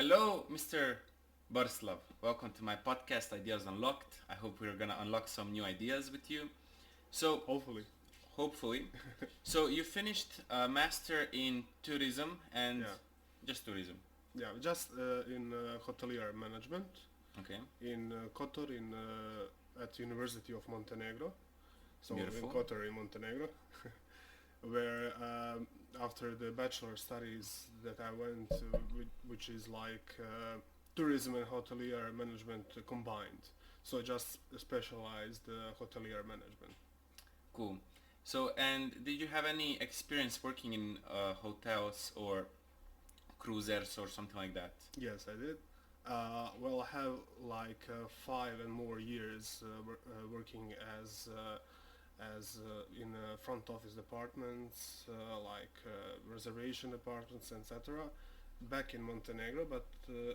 Hello, Mr. Borislav. Welcome to my podcast, Ideas Unlocked. I hope we're gonna unlock some new ideas with you. So, Hopefully. hopefully. So, you finished a master in tourism and Yeah. just tourism. Yeah. Just in hotelier management Okay, in Kotor at University of Montenegro. So in beautiful. Kotor in Montenegro, where after the bachelor studies that I went to, which is like tourism and hotelier management combined. So I just specialized hotelier management. Cool. So, and did you have any experience working in hotels or cruisers or something like that? Yes, I did. Well, I have like 5 and more years working as in front office departments, like reservation departments, etc. Back in Montenegro, but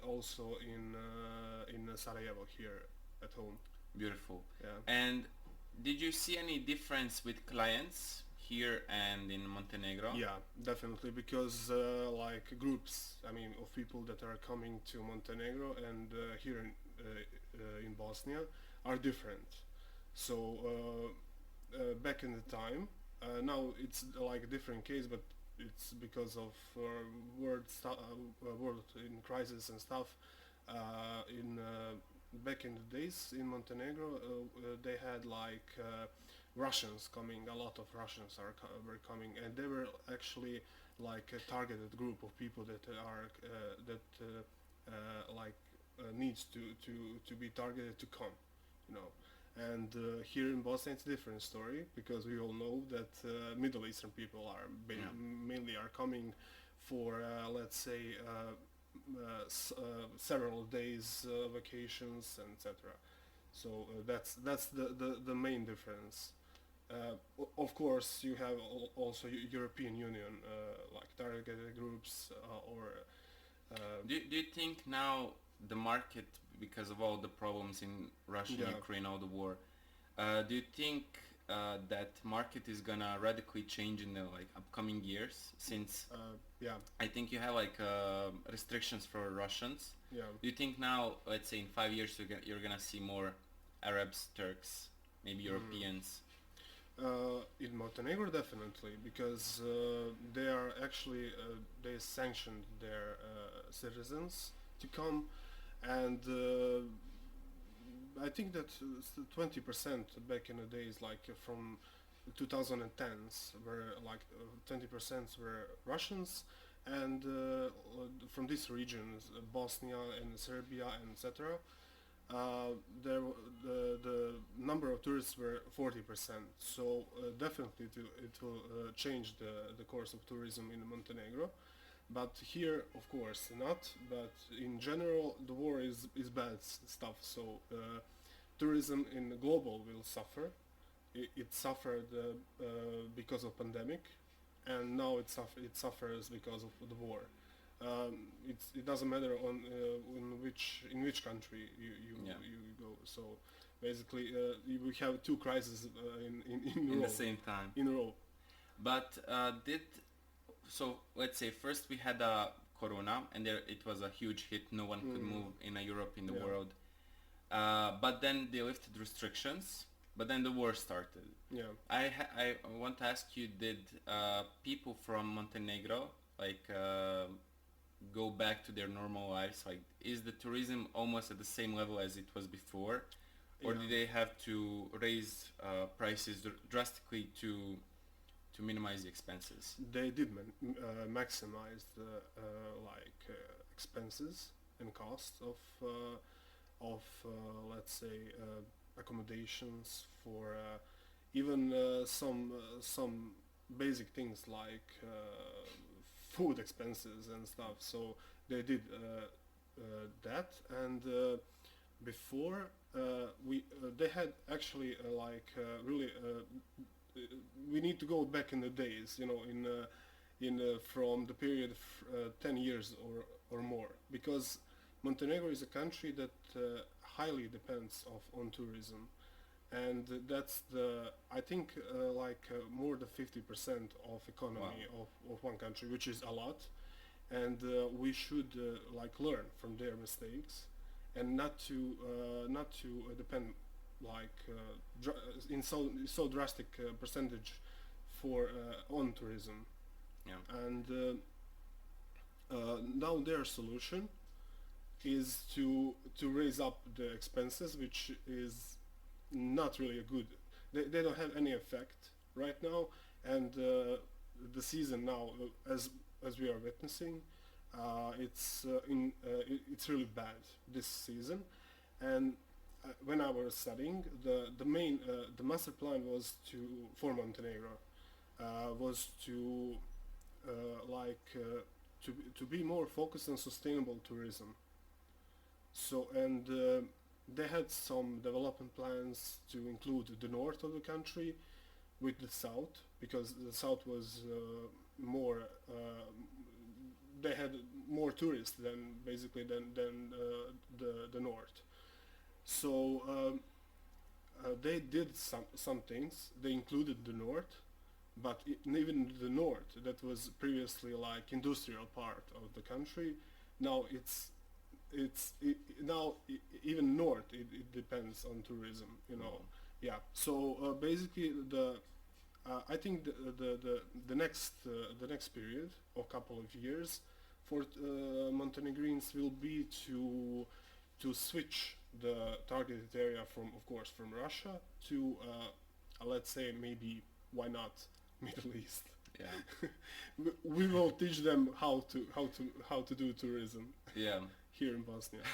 also in Sarajevo here at home. Beautiful. Yeah. And did you see any difference with clients here and in Montenegro? Yeah, definitely, because like groups, I mean, of people that are coming to Montenegro and here in Bosnia are different. So back in the time, now it's like a different case, but it's because of world in crisis and stuff. In Back in the days in Montenegro, they had like Russians coming. A lot of Russians were coming, and they were actually like a targeted group of people that are needs to be targeted to come, you know. And here in Bosnia, it's a different story because we all know that Middle Eastern people are Yeah. mainly are coming for let's say several days vacations and etc. So that's the main difference. Of course, you have also European Union like targeted groups or Do you think now the market, because of all the problems in Russia and yeah. Ukraine, all the war, do you think that market is gonna radically change in the like upcoming years? Since Yeah, I think you have like restrictions for Russians. yeah. Do you think now, let's say in 5 years, you're gonna see more Arabs, Turks, maybe Europeans? In Montenegro, definitely, because they are actually they sanctioned their citizens to come, and I think that 20% back in the days, like from 2010s, were like 20% were Russians, and from these regions, Bosnia and Serbia and etc. There the number of tourists were 40%. So definitely it will change the course of tourism in Montenegro. But here, of course, not. But in general, the war is bad stuff. So tourism in global will suffer. It suffered because of pandemic, and now it suffers because of the war. It doesn't matter on in which country Yeah. you go. So basically, we have two crises in In row the same time. in a row. But so let's say first we had Corona, and there it was a huge hit. No one could move in Europe, in the Yeah. world. But then they lifted restrictions. But then the war started. Yeah. I want to ask you: did people from Montenegro like go back to their normal lives? Like, is the tourism almost at the same level as it was before, or Yeah. did they have to raise prices drastically to minimize the expenses? They did maximize the expenses and costs of let's say accommodations for even some basic things like food expenses and stuff. So they did that, and before we they had actually really we need to go back in the days, you know, in from the period 10 years or more, because Montenegro is a country that highly depends on tourism, and that's the I think more than 50% of economy of one country, which is a lot. and we should like learn from their mistakes, and not to depend like in so drastic percentage for on tourism. Yeah. And now their solution is to raise up the expenses, which is not really a good. They don't have any effect right now, and the season now, as we are witnessing, it's really bad this season. And when I was studying, the master plan was for Montenegro was to to be more focused on sustainable tourism. So, and they had some development plans to include the north of the country with the south, because the south was more they had more tourists than basically than the north. So they did some things. They included the north, but even the north, that was previously like industrial part of the country, now even north it depends on tourism, you know. Yeah. So basically I think the next period or couple of years for Montenegrins will be to switch the targeted area from, of course, from Russia to let's say, maybe, why not, Middle East. Yeah. We will teach them how to do tourism. Yeah. Here in Bosnia.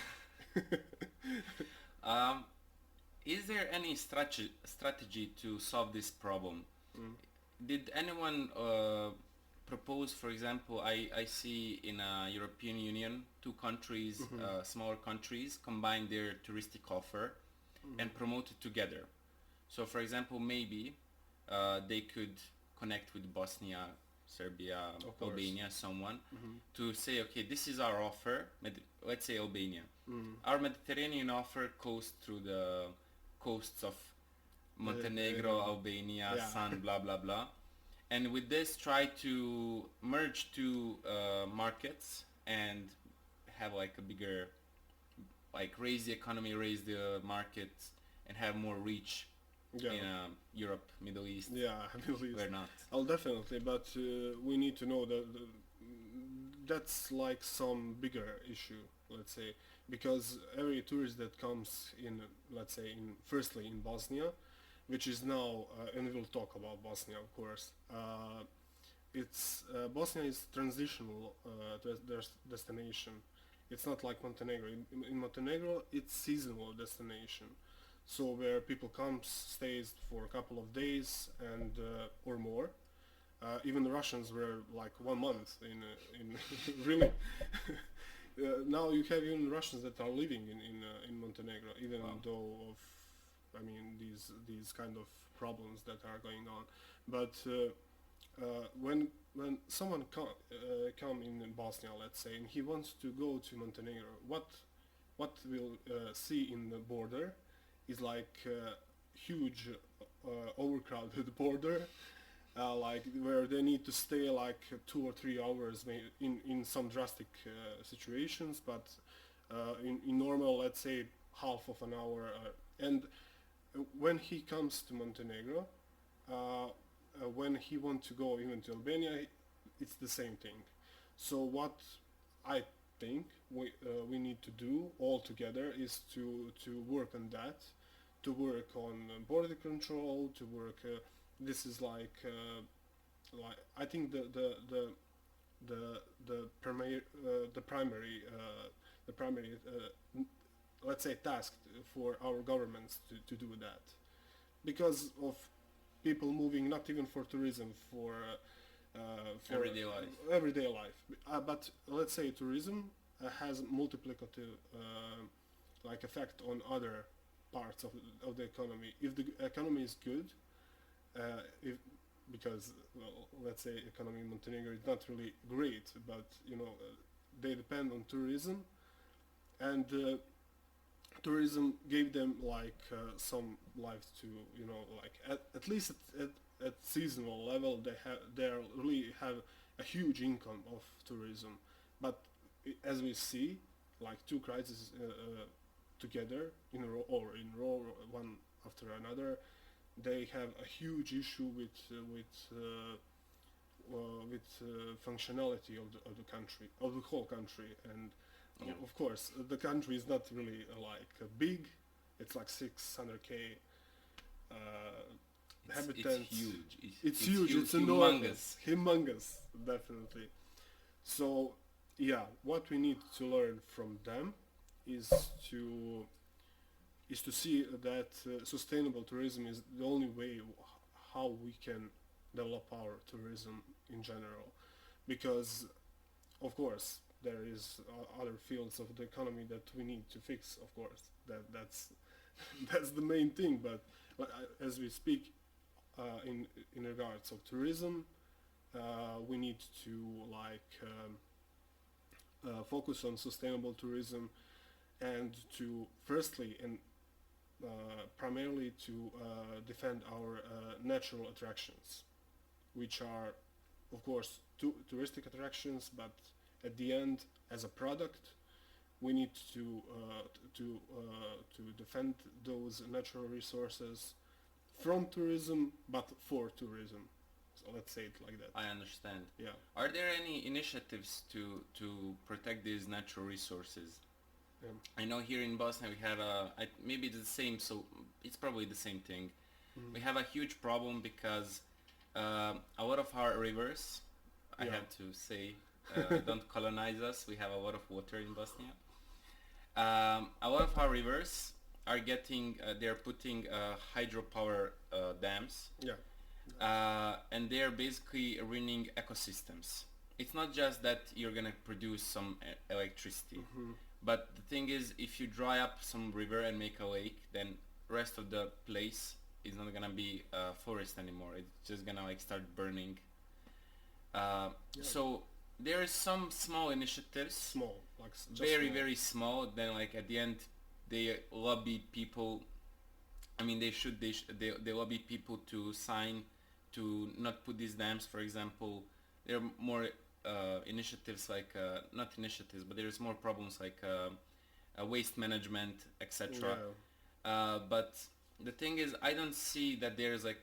Is there any strategy to solve this problem? Did anyone propose, for example, I see in European Union, two countries, smaller countries, combine their touristic offer and promote it together. So, for example, maybe they could connect with Bosnia, Serbia, Albania, someone, to say, okay, this is our offer, let's say Albania. Our Mediterranean offer goes through the coasts of Montenegro, Albania, Sun, blah, blah, blah. And with this, try to merge two markets and have like a bigger, like raise the economy, raise the market, and have more reach in Europe, Middle East. Yeah, Middle East. Where not? Oh, definitely, but we need to know that that's like some bigger issue, let's say, because every tourist that comes in, let's say, firstly in Bosnia, which is now, and we'll talk about Bosnia, of course. Bosnia is transitional destination. It's not like Montenegro. In Montenegro, it's seasonal destination. So where people come, stays for a couple of days and or more. Even the Russians were like 1 month in really. Now you have even Russians that are living in Montenegro, even though of, I mean, these kind of problems that are going on. But when someone come in Bosnia, let's say, and he wants to go to Montenegro, what we'll see in the border is like huge overcrowded border, like where they need to stay like 2 or 3 hours in some drastic situations, but in normal, let's say, half of an hour. And when he comes to Montenegro, when he wants to go even to Albania, it's the same thing. So what I think we need to do all together is to work on that, to work on border control, to work. This is like I think the primary let's say task for our governments to do that, because of people moving, not even for tourism, for everyday life. But let's say tourism has multiplicative like effect on other parts of the economy. If the economy is good, because, well, let's say economy in Montenegro is not really great, but you know, they depend on tourism, and tourism gave them like some life to, you know, like at least at seasonal level, they really have a huge income of tourism. But as we see, like two crises together in a row, or in row, one after another, they have a huge issue with functionality of the country, of the whole country. And Yeah. of course the country is not really big. It's like 600k habitant. It's huge. It's huge. It's humongous. Humongous, definitely. So yeah, what we need to learn from them is to see that sustainable tourism is the only way how we can develop our tourism in general, because of course there is other fields of the economy that we need to fix. Of course, that's that's the main thing. But as we speak in regards of tourism, we need to focus on sustainable tourism, and to firstly and primarily to defend our natural attractions, which are of course touristic attractions, but at the end, as a product, we need to defend those natural resources from tourism, but for tourism. So let's say it like that. I understand. Yeah. Are there any initiatives to protect these natural resources? I know here in Bosnia we have maybe it's the same, so it's probably the same thing. Mhm. We have a huge problem because a lot of our rivers, I Yeah. have to say, don't colonize us. We have a lot of water in Bosnia. A lot of our rivers are getting, they're putting hydropower dams, Yeah. and they're basically ruining ecosystems. It's not just that you're gonna produce some electricity, Mhm. but the thing is, if you dry up some river and make a lake, then rest of the place is not gonna be forest anymore. It's just gonna start burning. Yeah. So there is some small initiatives, Small, like just very small. very small. Then at the end, they lobby people. I mean, they lobby people to sign to not put these dams. For example, there are more initiatives not initiatives, but there's more problems waste management, etc. But the thing is, I don't see that there's a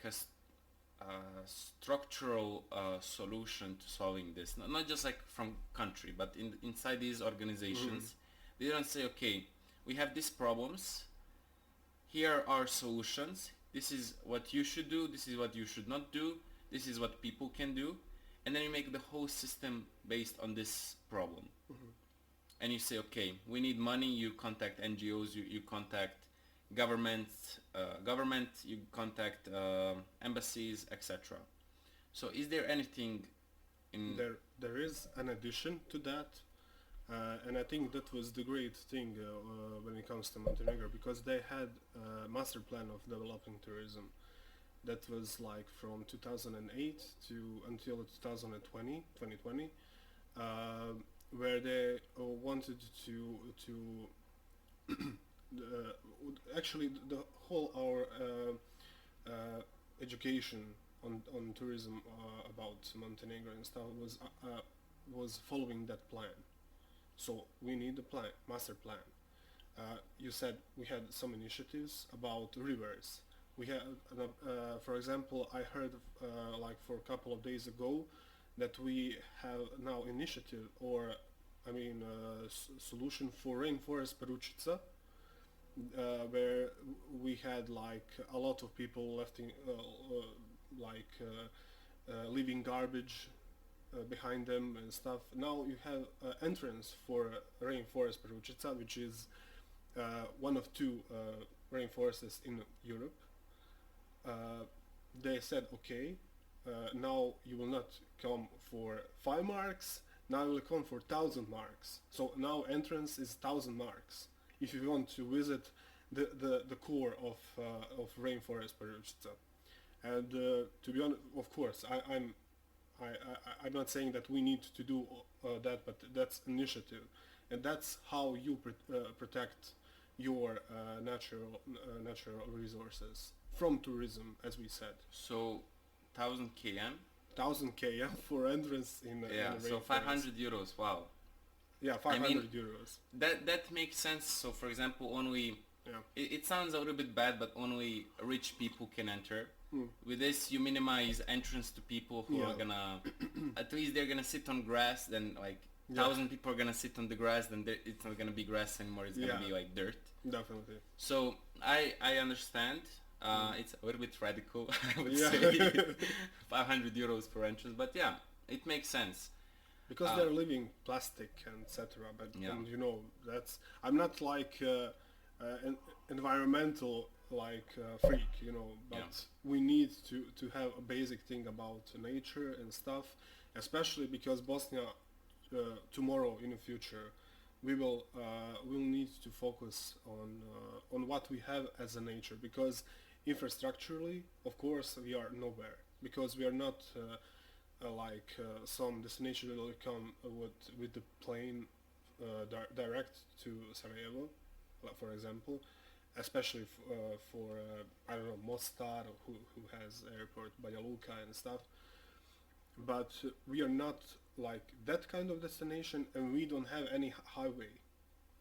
structural solution to solving this. Not just from country, but inside these organizations, they don't say, okay, we have these problems. Here are solutions. This is what you should do. This is what you should not do. This is what people can do. And then you make the whole system based on this problem. And you say, okay, we need money. You contact NGOs. You contact government. You contact embassies, etc. So is there anything in... There is an addition to that, and I think that was the great thing when it comes to Montenegro, because they had a master plan of developing tourism that was from 2008 to until 2020, where they wanted to actually the whole our education on tourism about Montenegro and stuff was following that plan. So we need a plan, master plan. You said we had some initiatives about rivers. We had, for example, I heard for a couple of days ago that we have now initiative, or I mean solution for rainforest Peručica, where we had a lot of people leaving garbage behind them and stuff. Now you have entrance for rainforest Peručica, which is one of two rainforests in Europe. They said, okay, now you will not come for 5 marks, now you will come for 1,000 marks. So now entrance is 1,000 marks if you want to visit the core of rainforest Peručica. And to be honest, of course, I'm not saying that we need to do that, but that's initiative, and that's how you protect your natural resources from tourism, as we said. So 1,000 km. 1,000 km for entrance in Yeah, in the so rainforest. 500 euros. Wow. Yeah, I mean, 500 euros. that makes sense. So for example, only Yeah. it sounds a little bit bad, but only rich people can enter. Mm. With this, you minimize entrance to people who Yeah. are gonna, at least they're gonna sit on grass. Then like Yeah. 1,000 people are gonna sit on the grass. Then it's not gonna be grass anymore. It's gonna Yeah. be like dirt. Definitely. So I understand. It's a little bit radical, I would Yeah. say, 500 euros for entrance. But yeah, it makes sense. Because they're living plastic and etc. But Yeah. and you know that's I'm not like an environmental like freak, you know. But Yeah. we need to have a basic thing about nature and stuff, especially because Bosnia tomorrow in the future we will need to focus on what we have as a nature, because infrastructurally, of course, we are nowhere, because we are not some destination will come with the plane direct to Sarajevo, for example, especially for I don't know, Mostar, who has airport, Banja Luka and stuff. But we are not like that kind of destination, and we don't have any highway.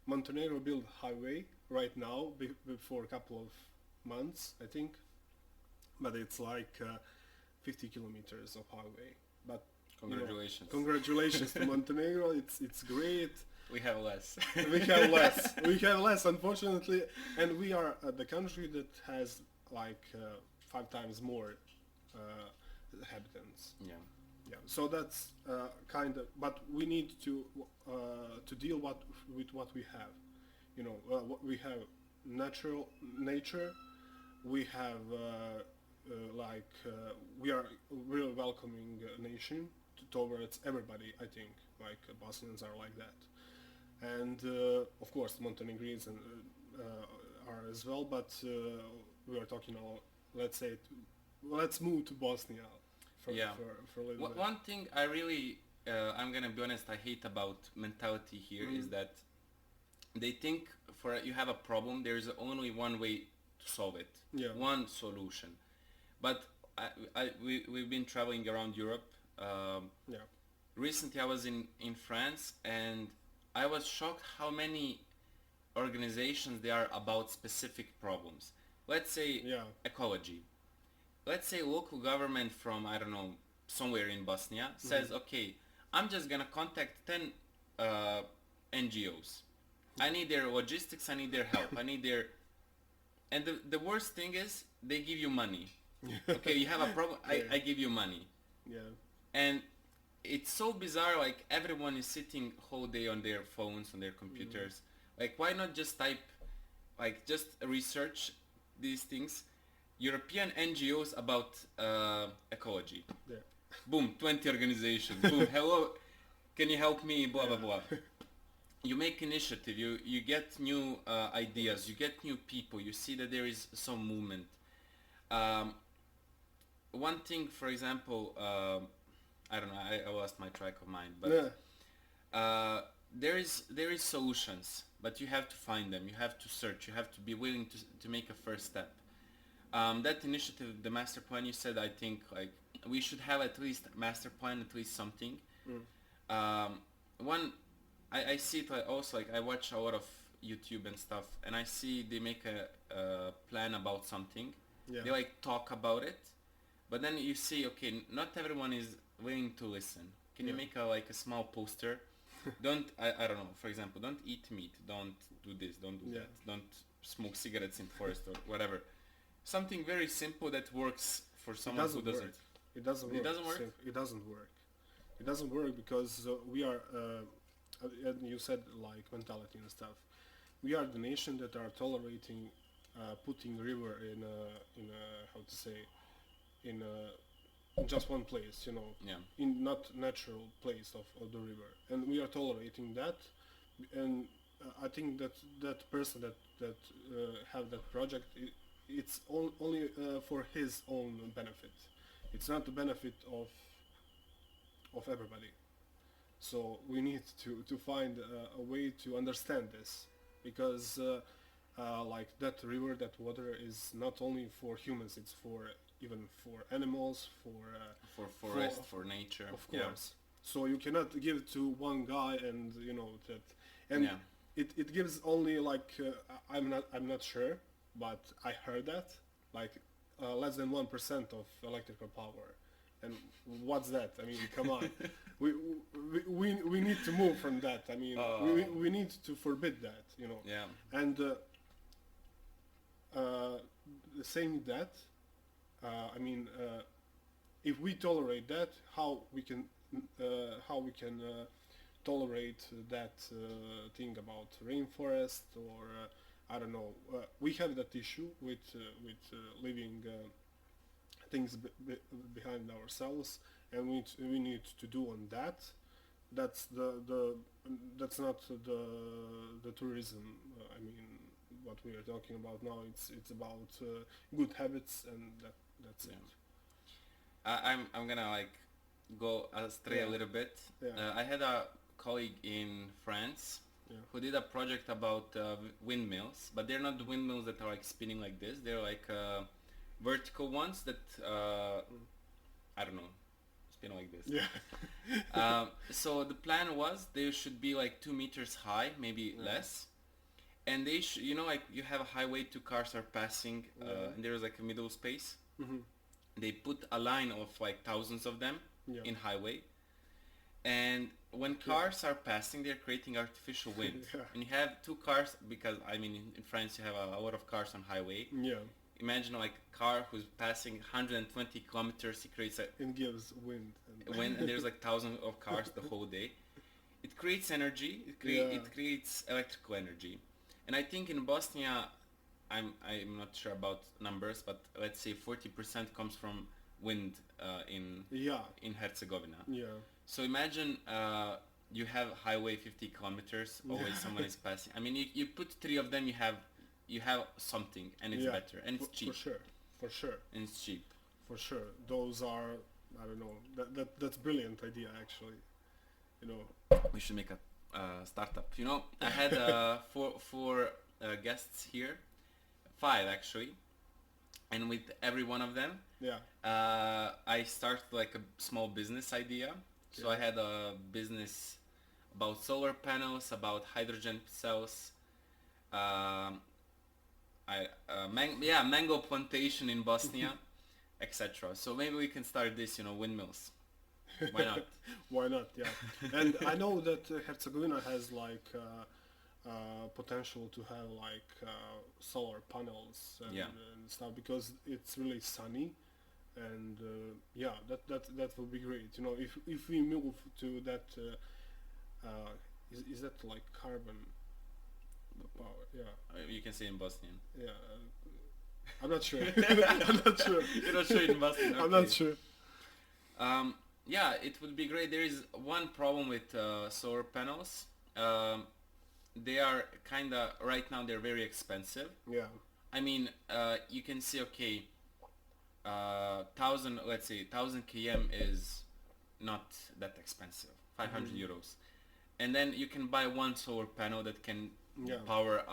Montenegro built highway right now for a couple of months, I think, but it's like 50 kilometers of highway. But Congratulations. you know, congratulations to Montenegro. It's great. We have less. We have less. We have less, unfortunately, and we are the country that has like 5 times more inhabitants. Yeah. Yeah, so that's kind of, but we need to deal with what we have. You know, what we have nature. We have we are really welcoming nation towards everybody. I think like Bosnians are like that, and of course Montenegrins are as well. But we are talking about, let's say, let's move to Bosnia. For a little bit. One thing I really, I'm gonna be honest, I hate about mentality here is that they think you have a problem, there is only one way to solve it, one solution. But we've been traveling around Europe. Recently I was in France, and I was shocked how many organizations there are about specific problems. Let's say ecology. Let's say local government from, I don't know, somewhere in Bosnia says, okay, I'm just gonna contact 10 NGOs. I need their logistics, I need their help, I need their... And the worst thing is, they give you money. Okay, you have a problem, I give you money. Yeah. And it's so bizarre, like everyone is sitting whole day on their phones, on their computers. Like, why not just type, like just research these things? European NGOs about ecology. Yeah. Boom, 20 organizations. Boom, hello, can you help me? Blah, blah, blah. You make initiative, you get new ideas, you get new people, you see that there is some movement. One thing, for example, I don't know, I lost my track of mind, but there is solutions, but you have to find them, you have to search, you have to be willing to make a first step. That initiative, the master plan, you said, I think like we should have at least master plan, at least something. I see it also, like I watch a lot of YouTube and stuff, and I see they make a plan about something. They like talk about it, but then you see, okay, not everyone is willing to listen. Can you make a small poster? Don't I don't know, for example, don't eat meat, don't do this, don't do that, don't smoke cigarettes in forest or whatever. Something very simple that works for someone who doesn't. It doesn't work. It doesn't work? It doesn't work. It doesn't work because we are, and you said like mentality and stuff. We are the nation that are tolerating putting river in how to say, in just one place, you know, in not natural place of the river, and we are tolerating that, and I think that person that have that project, it's only for his own benefit. It's not the benefit of everybody. So we need to find a way to understand this, because like that river, that water is not only for humans, it's for even for animals, for forest, for nature. Of course. So you cannot give to one guy and that, and Yeah. it gives only like I'm not sure, but I heard that like less than 1% of electrical power. And what's that? I mean, come on. We need to move from that. I mean, we need to forbid that, Yeah. And saying that, I mean, if we tolerate that, how we can tolerate that thing about rainforest, or I don't know. We have that issue with leaving things behind ourselves, and we need to do on that. That's that's not the tourism. I mean, what we are talking about now. It's about good habits, and that's Yeah. it. I'm gonna like go astray a Yeah. little bit. Yeah. I had a colleague in France Yeah. who did a project about windmills, but they're not the windmills that are like spinning like this. They're like vertical ones that I don't know, spin like this. Yeah. So the plan was they should be like 2 meters high, maybe less, and they like you have a highway, two cars are passing, and there's like a middle space. Mhm. They put a line of like thousands of them Yeah. in highway, and when cars are passing, they're creating artificial wind. Yeah. And you have two cars, because I mean in France you have a lot of cars on highway. Yeah. Imagine like a car who's passing 120 kilometers, it creates a It gives wind. when there's like thousands of cars the whole day. It creates energy, Yeah. it creates electrical energy. And I think in Bosnia, I'm not sure about numbers, but let's say 40% comes from wind Yeah. in Herzegovina. Yeah. So imagine you have highway 50 kilometers, always someone is passing. I mean, you put three of them, you have something, and it's Yeah. better, and it's cheap, For sure. and it's cheap. For sure. Those are, I don't know. That's brilliant idea actually. We should make a startup. I had four guests here, 5 actually, and with every one of them, Yeah. I started like a small business idea. So I had a business about solar panels, about hydrogen cells, mango plantation in Bosnia, etc. So maybe we can start this, windmills. Why not? Why not? Yeah. And I know that Herzegovina has like potential to have like solar panels and, Yeah. and stuff, because it's really sunny, and yeah, that would be great. If we move to that, is that like carbon power? Yeah. You can say in Bosnian. Yeah. I'm not sure. I'm not sure. You're not sure in Bosnian. I'm okay. not sure. Yeah, it would be great. There is one problem with solar panels. They are right now they're very expensive. Yeah. I mean, you can see, okay, 1000 km is not that expensive, 500 euros. And then you can buy one solar panel that can power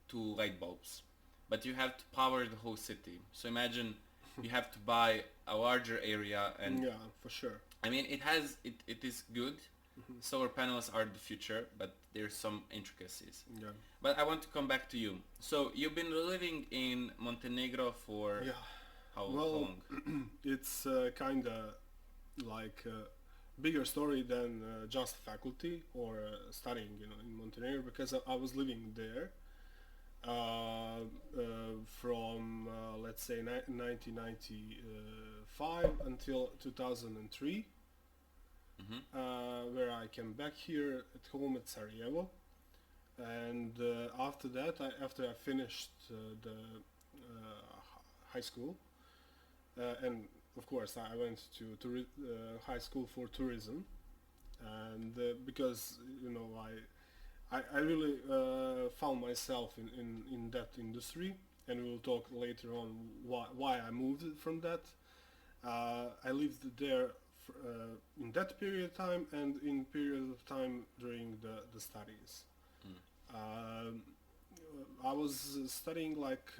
2 light bulbs. But you have to power the whole city. So imagine you have to buy a larger area, and Yeah, for sure. I mean it is good. Solar panels are the future, but there's some intricacies. Yeah. But I want to come back to you. So you've been living in Montenegro for Yeah. how Well, long? it's kind of like a bigger story than just faculty or studying, in Montenegro, because I was living there from let's say 1995 until 2003, where I came back here at home at Sarajevo, and after that, after I finished the high school, and of course I went to high school for tourism, and because I really found myself in that industry, and we'll talk later on why I moved from that. I lived there in that period of time and in period of time during the studies. I was studying like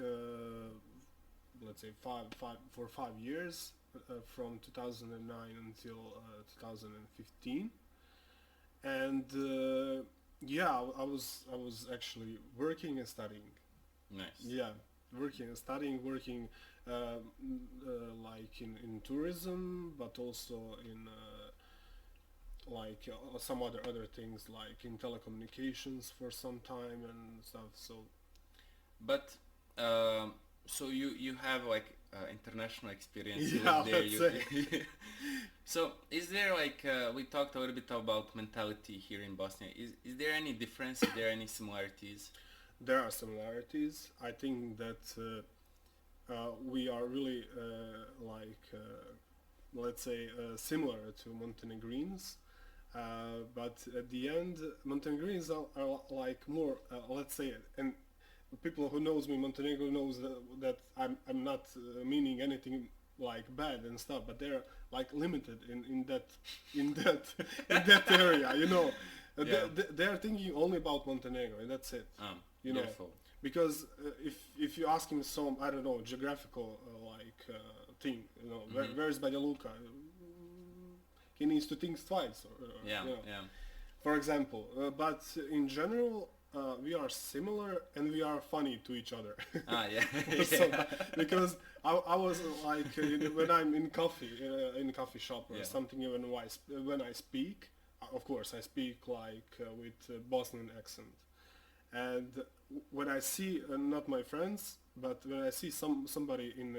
let's say 5 years from 2009 until 2015, and yeah, I was actually working and studying. Nice. Yeah, working and studying, working like in tourism, but also in like some other things like in telecommunications for some time and stuff. So But so you have like international experience. You yeah, lived there. let's You, say. so is there like we talked a little bit about mentality here in Bosnia. Is there any difference? Is there any similarities? There are similarities. I think that we are really let's say similar to Montenegrins. But at the end, Montenegrins are like more, let's say, and people who knows me, Montenegro knows that I'm not meaning anything like bad and stuff, but they're like limited in that in that in that area, you know. Yeah. They're thinking only about Montenegro, and that's it. You know, Beautiful. because if you ask him some, I don't know, geographical thing, you know, where is Banja Luka, he needs to think twice. Or, Yeah, you know. yeah. For example, but in general, we are similar and we are funny to each other. Ah, yeah. So, because I was like when I'm in coffee shop or Yeah. something, even when I speak, of course I speak like with Bosnian accent, and when I see not my friends, but when I see somebody in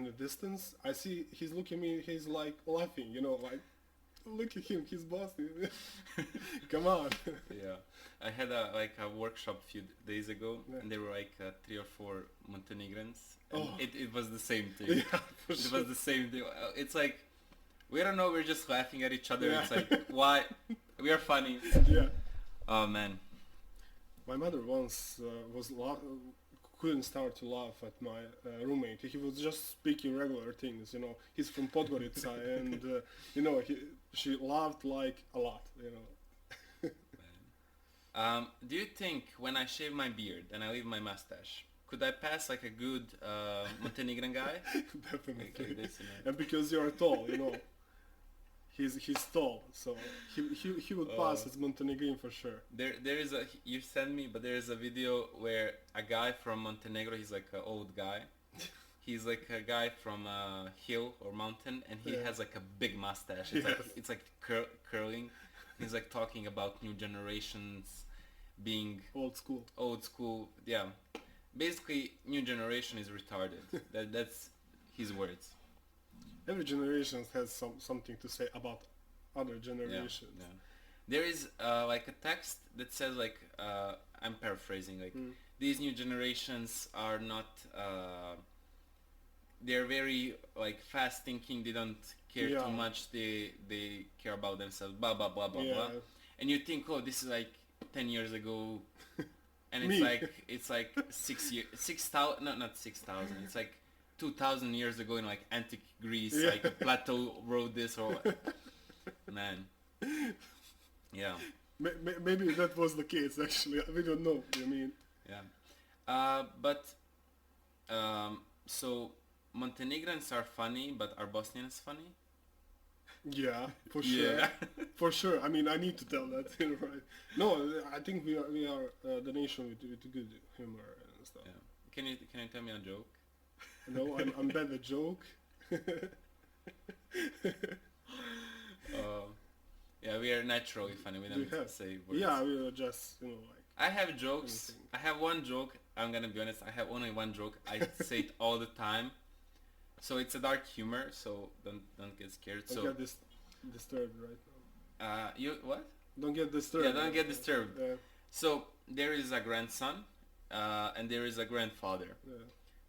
the distance, I see he's looking at me, he's like laughing, you know, like look at him, he's Bosnian. Come on. Yeah, I had a workshop a few days ago, Yeah. and there were like 3 or 4 Montenegrins, and Oh. it was the same thing. Yeah, for It sure. was the same thing. It's like we don't know, we're just laughing at each other. Yeah. It's like why we are funny. Yeah. Oh man. My mother once couldn't start to laugh at my roommate. He was just speaking regular things, you know. He's from Podgorica, and you know, she laughed like a lot, you know. Do you think when I shave my beard and I leave my mustache, could I pass like a good Montenegrin guy? Definitely. Like this, you know? And because you're tall, you know. He's tall, so he would pass as Montenegrin for sure. There is you send me, but there is a video where a guy from Montenegro, he's like an old guy. He's like a guy from a hill or mountain, and he Yeah. has like a big mustache. Yes. It's like curling. He's like talking about new generations being Old school. old school. Yeah, basically new generation is retarded. That's his words. Every generation has something to say about other Yeah, generations. yeah. There is like a text that says like I'm paraphrasing like these new generations are not they're very like fast thinking, they don't care Yeah. too much, they care about themselves, blah blah blah blah Yeah. blah, and you think, oh, this is like 10 years ago, and Me. it's like 6,000, no, not 6,000, it's like 2,000 years ago in like antique Greece. Yeah. Like Plato wrote this, or man, yeah, Maybe that was the case actually. We don't know. I mean, yeah. But so Montenegrins are funny, but are Bosnians funny? yeah, for sure. Yeah. For sure. I mean, I need to tell that, right? No, I think we are the nation with good humor and stuff. Yeah. Can you tell me a joke? No, I'm bad at joke. Yeah, we are naturally funny. We We don't have. say words. Yeah, we were just, you know, like. I have jokes. Anything. I have one joke. I'm gonna be honest. I have only one joke. I say it all the time. So it's a dark humor. So don't get scared. Don't So get disturbed right now. you what? Don't get disturbed. Yeah, don't get disturbed. Yeah, So there is a grandson, and there is a grandfather. yeah.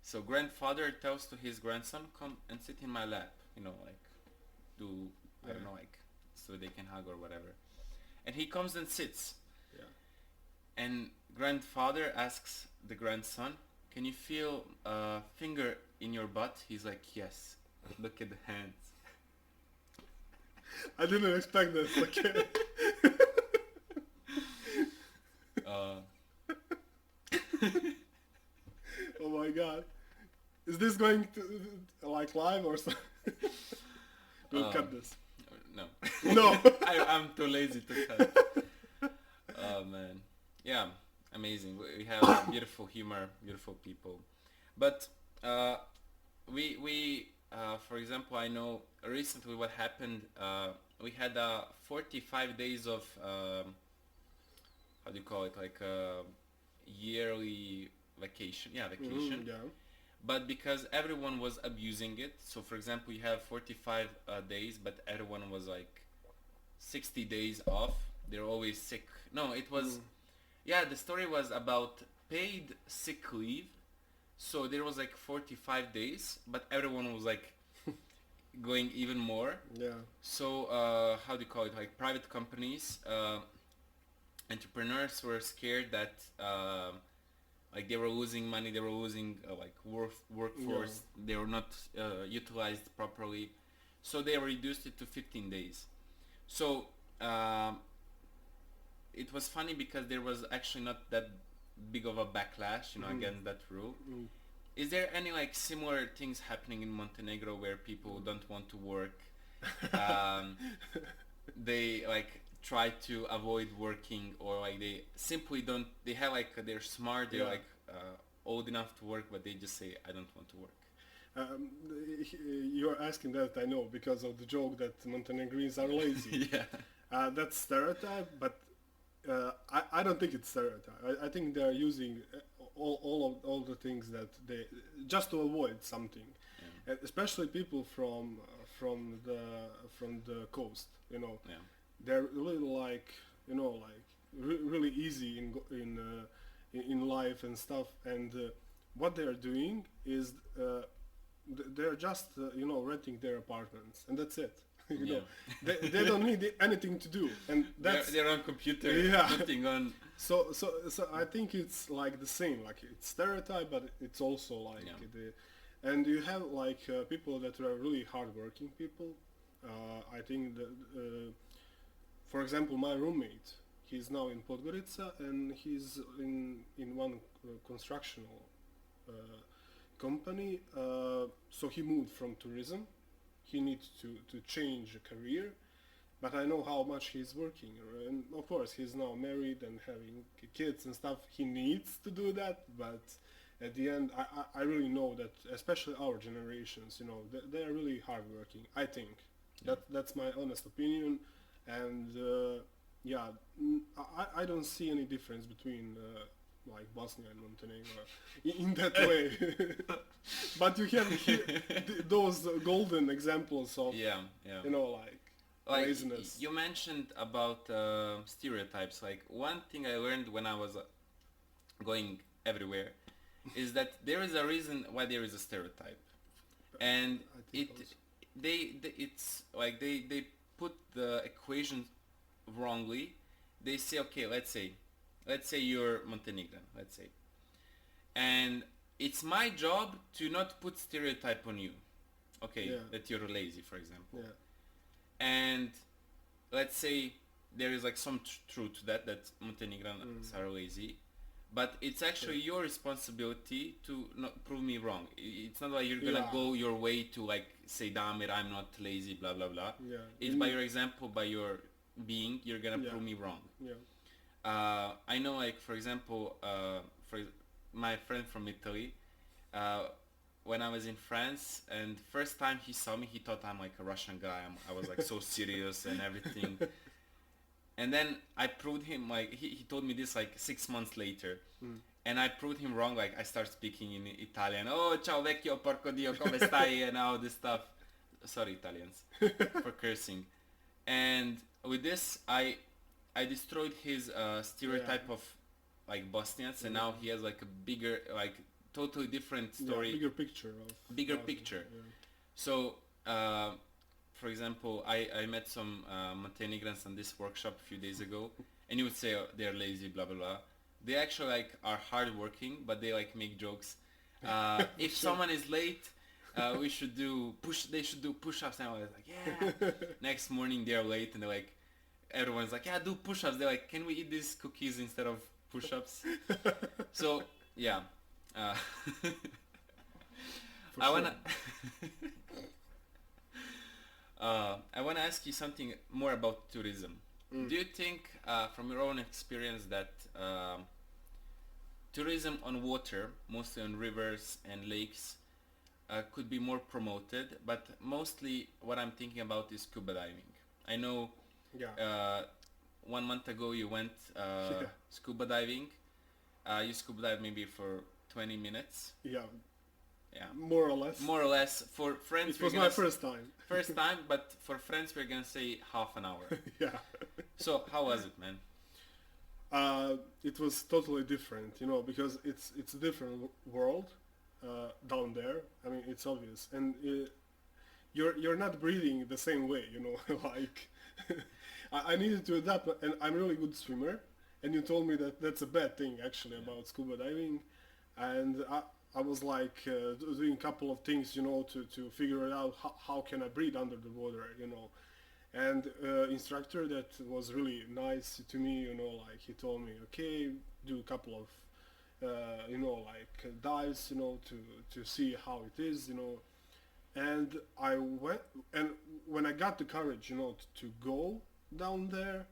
So grandfather tells to his grandson, "Come and sit in my lap." You know, like do I don't Yeah. know, like so they can hug or whatever. And he comes and sits. Yeah. And grandfather asks the grandson, "Can you feel a finger in your butt?" He's like, "Yes." Look at the hands. I didn't expect this. Okay. Uh, Oh my god. Is this going to like live or something? We'll cut this. No. No. I'm too lazy to cut. Oh man. Yeah, amazing. We have beautiful humor, beautiful people. But we for example, I know recently what happened. We had 45 days of how do you call it, like yearly vacation. Yeah, vacation. Yeah. But because everyone was abusing it, so for example, you have 45 days, but everyone was like 60 days off. They're always sick. No, it was, yeah, the story was about paid sick leave. So there was like 45 days, but everyone was like going even more. Yeah. So how do you call it? Like private companies, entrepreneurs were scared that like they were losing money, they were losing like workforce, they were not utilized properly, so they reduced it to 15 days. So it was funny because there was actually not that big of a backlash, you know, against that rule. Is there any like similar things happening in Montenegro where people don't want to work? They like try to avoid working, or like they simply don't, they have like, they're smart, they're like old enough to work, but they just say, I don't want to work. You're asking that, I know, because of the joke that Montenegrins are lazy. Yeah. That's stereotype, but I don't think it's stereotype. I think they're using all the things that they just to avoid something, especially people from the coast. You know, they're really like, you know, like really easy in life and stuff. And what they're doing is they're just you know, renting their apartments, and that's it. You know, they don't need anything to do, and that's they're on computer, putting on. So I think it's like the same, like it's stereotype, but it's also like and you have like people that are really hardworking people. I think that, for example, my roommate, he's now in Podgorica, and he's in one constructional company. So he moved from tourism. He needs to change a career, but I know how much he's working, and of course he's now married and having kids and stuff. He needs to do that, but at the end, I really know that, especially our generations, you know, they are really hardworking. I think that's my honest opinion, and I don't see any difference between like Bosnia and Montenegro in that way. But you have those golden examples of you know, like laziness. You mentioned about stereotypes. Like one thing I learned when I was going everywhere is that there is a reason why there is a stereotype, and it's like they put the equation wrongly. They say, okay, let's say you're Montenegrin, let's say, and it's my job to not put stereotype on you, okay, that you're lazy, for example, and let's say there is like some truth to that Montenegrins are lazy, but it's actually your responsibility to not prove me wrong. It's not like you're gonna go your way to like say, Damir, I'm not lazy, blah blah blah. It's by your example, by your being, you're gonna prove me wrong. I know, like, for example, for my friend from Italy, when I was in France, and first time he saw me, he thought I'm like a Russian guy. I was like so serious and everything. And then I proved him, like, he told me this like 6 months later. And I proved him wrong. Like, I start speaking in Italian. Oh, ciao vecchio, porco dio, come stai? And all this stuff. Sorry, Italians, for cursing. And with this, I destroyed his stereotype of like Bosnians, and now he has like a bigger, like totally different story. Bigger picture. So, for example, I met some Montenegrins on this workshop a few days ago, and you would say, oh, they're lazy, blah blah blah. They actually like are hardworking, but they like make jokes. If someone is late, they should do push-ups, and I was like, yeah. Next morning they're late, and they're like, everyone's like, yeah, do push-ups. They're like, can we eat these cookies instead of push-ups? So yeah, for I sure. wanna I wanna ask you something more about tourism. Do you think, from your own experience, that tourism on water, mostly on rivers and lakes, could be more promoted? But mostly, what I'm thinking about is scuba diving. I know Yeah. 1 month ago you went Yeah. scuba diving. You scuba dive maybe for 20 minutes. Yeah. Yeah. More or less. More or less. For friends, It was my first time. first time, but for friends we're gonna say half an hour. Yeah. So how was it, man? It was totally different, because it's a different world down there. I mean, it's obvious, and you're not breathing the same way, like I needed to adapt, and I'm a really good swimmer, and you told me that that's a bad thing actually about scuba diving, and I was like doing a couple of things, to figure it out how can I breathe under the water, and instructor that was really nice to me, like he told me, okay, do a couple of like dives, to see how it is, and I went, and when I got the courage, to go down there,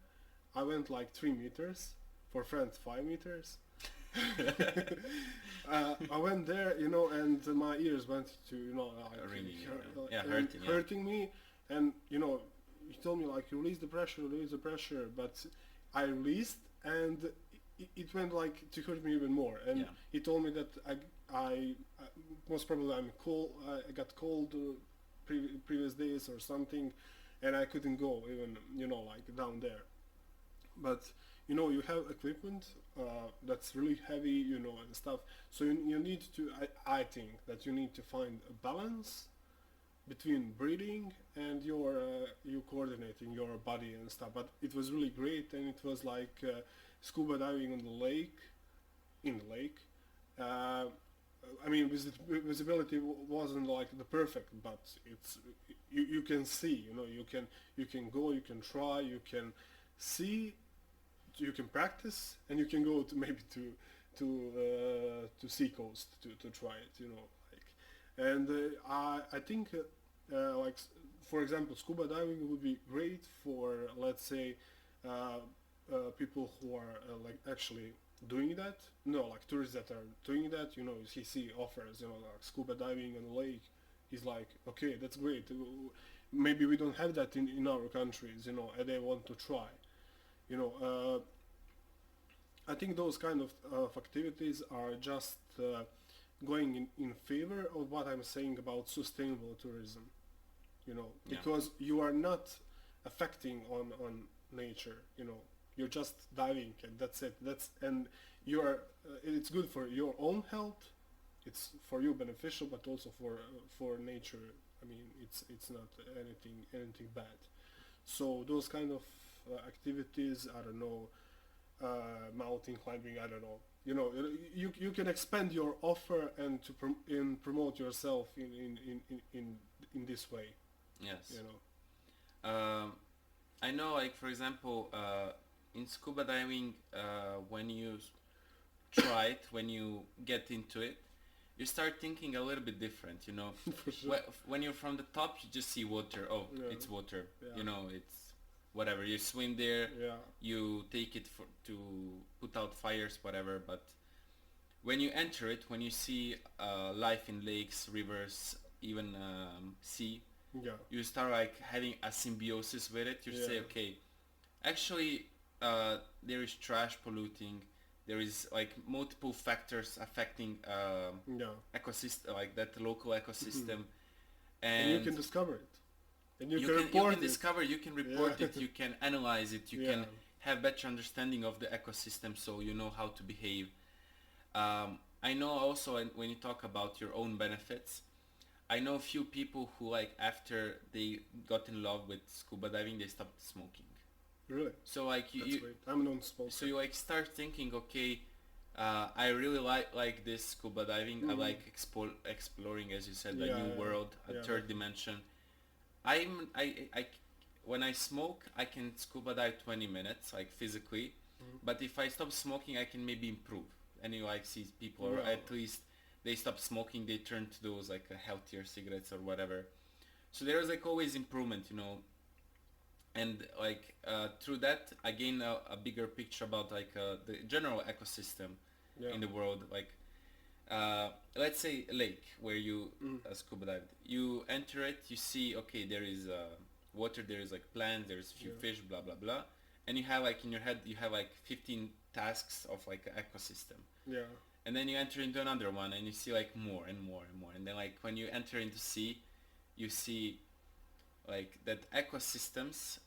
I went like 3 meters, for friends 5 meters. I went there, and my ears went to, like Ringing, hurting me, and he told me like release the pressure, but I released, and it went like to hurt me even more, and he told me that I most probably I'm cold, I got cold previous days or something, and I couldn't go even, like down there, but you have equipment that's really heavy, and stuff, so you need to, I think that you need to find a balance between breathing and your you coordinating your body and stuff. But it was really great, and it was like scuba diving on the lake, in the lake. I mean, visibility wasn't like the perfect, but it's you can see, you can go, you can try, you can see, you can practice, and you can go to maybe to sea coast to try it, like, and I think like for example, scuba diving would be great for, let's say, people who are like actually doing that, like tourists that are doing that, he see offers, like scuba diving on the lake. He's like, okay, that's great, maybe we don't have that in our countries, and they want to try, I think those kind of activities are just going in favor of what I'm saying about sustainable tourism, because you are not affecting on nature, you're just diving, and that's it, and you are it's good for your own health, it's for you beneficial, but also for nature. I mean, it's not anything bad. So those kind of activities, I don't know, mountain climbing, I don't know, you can expand your offer and to promote yourself in this way. Yes. I know, like for example, in scuba diving, when you try it, when you get into it, you start thinking a little bit different, For sure. When you're from the top, you just see water. Oh, Yeah. it's water. Yeah. It's whatever. You swim there. Yeah. You take it to put out fires, whatever. But when you enter it, when you see life in lakes, rivers, even sea, Yeah. you start like having a symbiosis with it. You say, okay, actually, there is trash polluting. There is like multiple factors affecting ecosystem, like that local ecosystem, and you can discover it, and you can report you can it. discover, you can report it, you can analyze it, you can have better understanding of the ecosystem, so you know how to behave. I know also when you talk about your own benefits, I know a few people who, like, after they got in love with scuba diving, they stopped smoking. Really? So like That's great. I'm a non-smoker. so you like start thinking, okay, I really like this scuba diving. I like exploring, as you said, a new world, a third dimension. I when I smoke, I can scuba dive 20 minutes, like physically. But if I stop smoking, I can maybe improve. And you like see people, or at least they stop smoking, they turn to those like healthier cigarettes or whatever. So there was like always improvement, you know. And like through that I gain a bigger picture about like the general ecosystem in the world. Like let's say a lake where you scuba dived. You enter it, you see, okay, there is water, there is like plants, there's few fish, blah blah blah, and you have like in your head you have like 15 tasks of like an ecosystem. Yeah. And then you enter into another one and you see like more and more and more, and then like when you enter into sea, you see like that ecosystems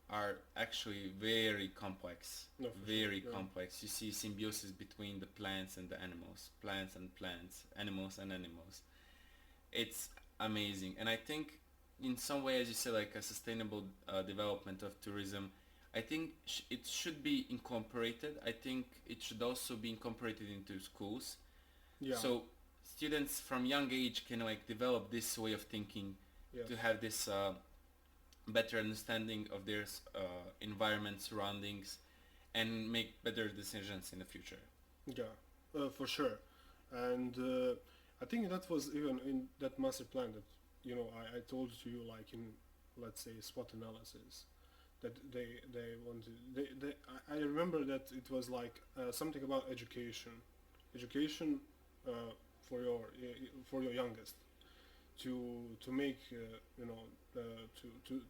are actually very complex. No, for Very sure, complex. You see symbiosis between the plants and the animals, plants and plants, animals and animals. It's amazing. And I think in some way, as you said, like a sustainable development of tourism, I think it should be incorporated. I think it should also be incorporated into schools. Yeah. So students from young age can like develop this way of thinking, to have this better understanding of their environment, surroundings, and make better decisions in the future. Yeah, for sure. And I think that was even in that master plan that, you know, I told to you, like in, let's say, SWOT analysis, that they wanted, I remember that it was like something about education for your youngest, to make you know,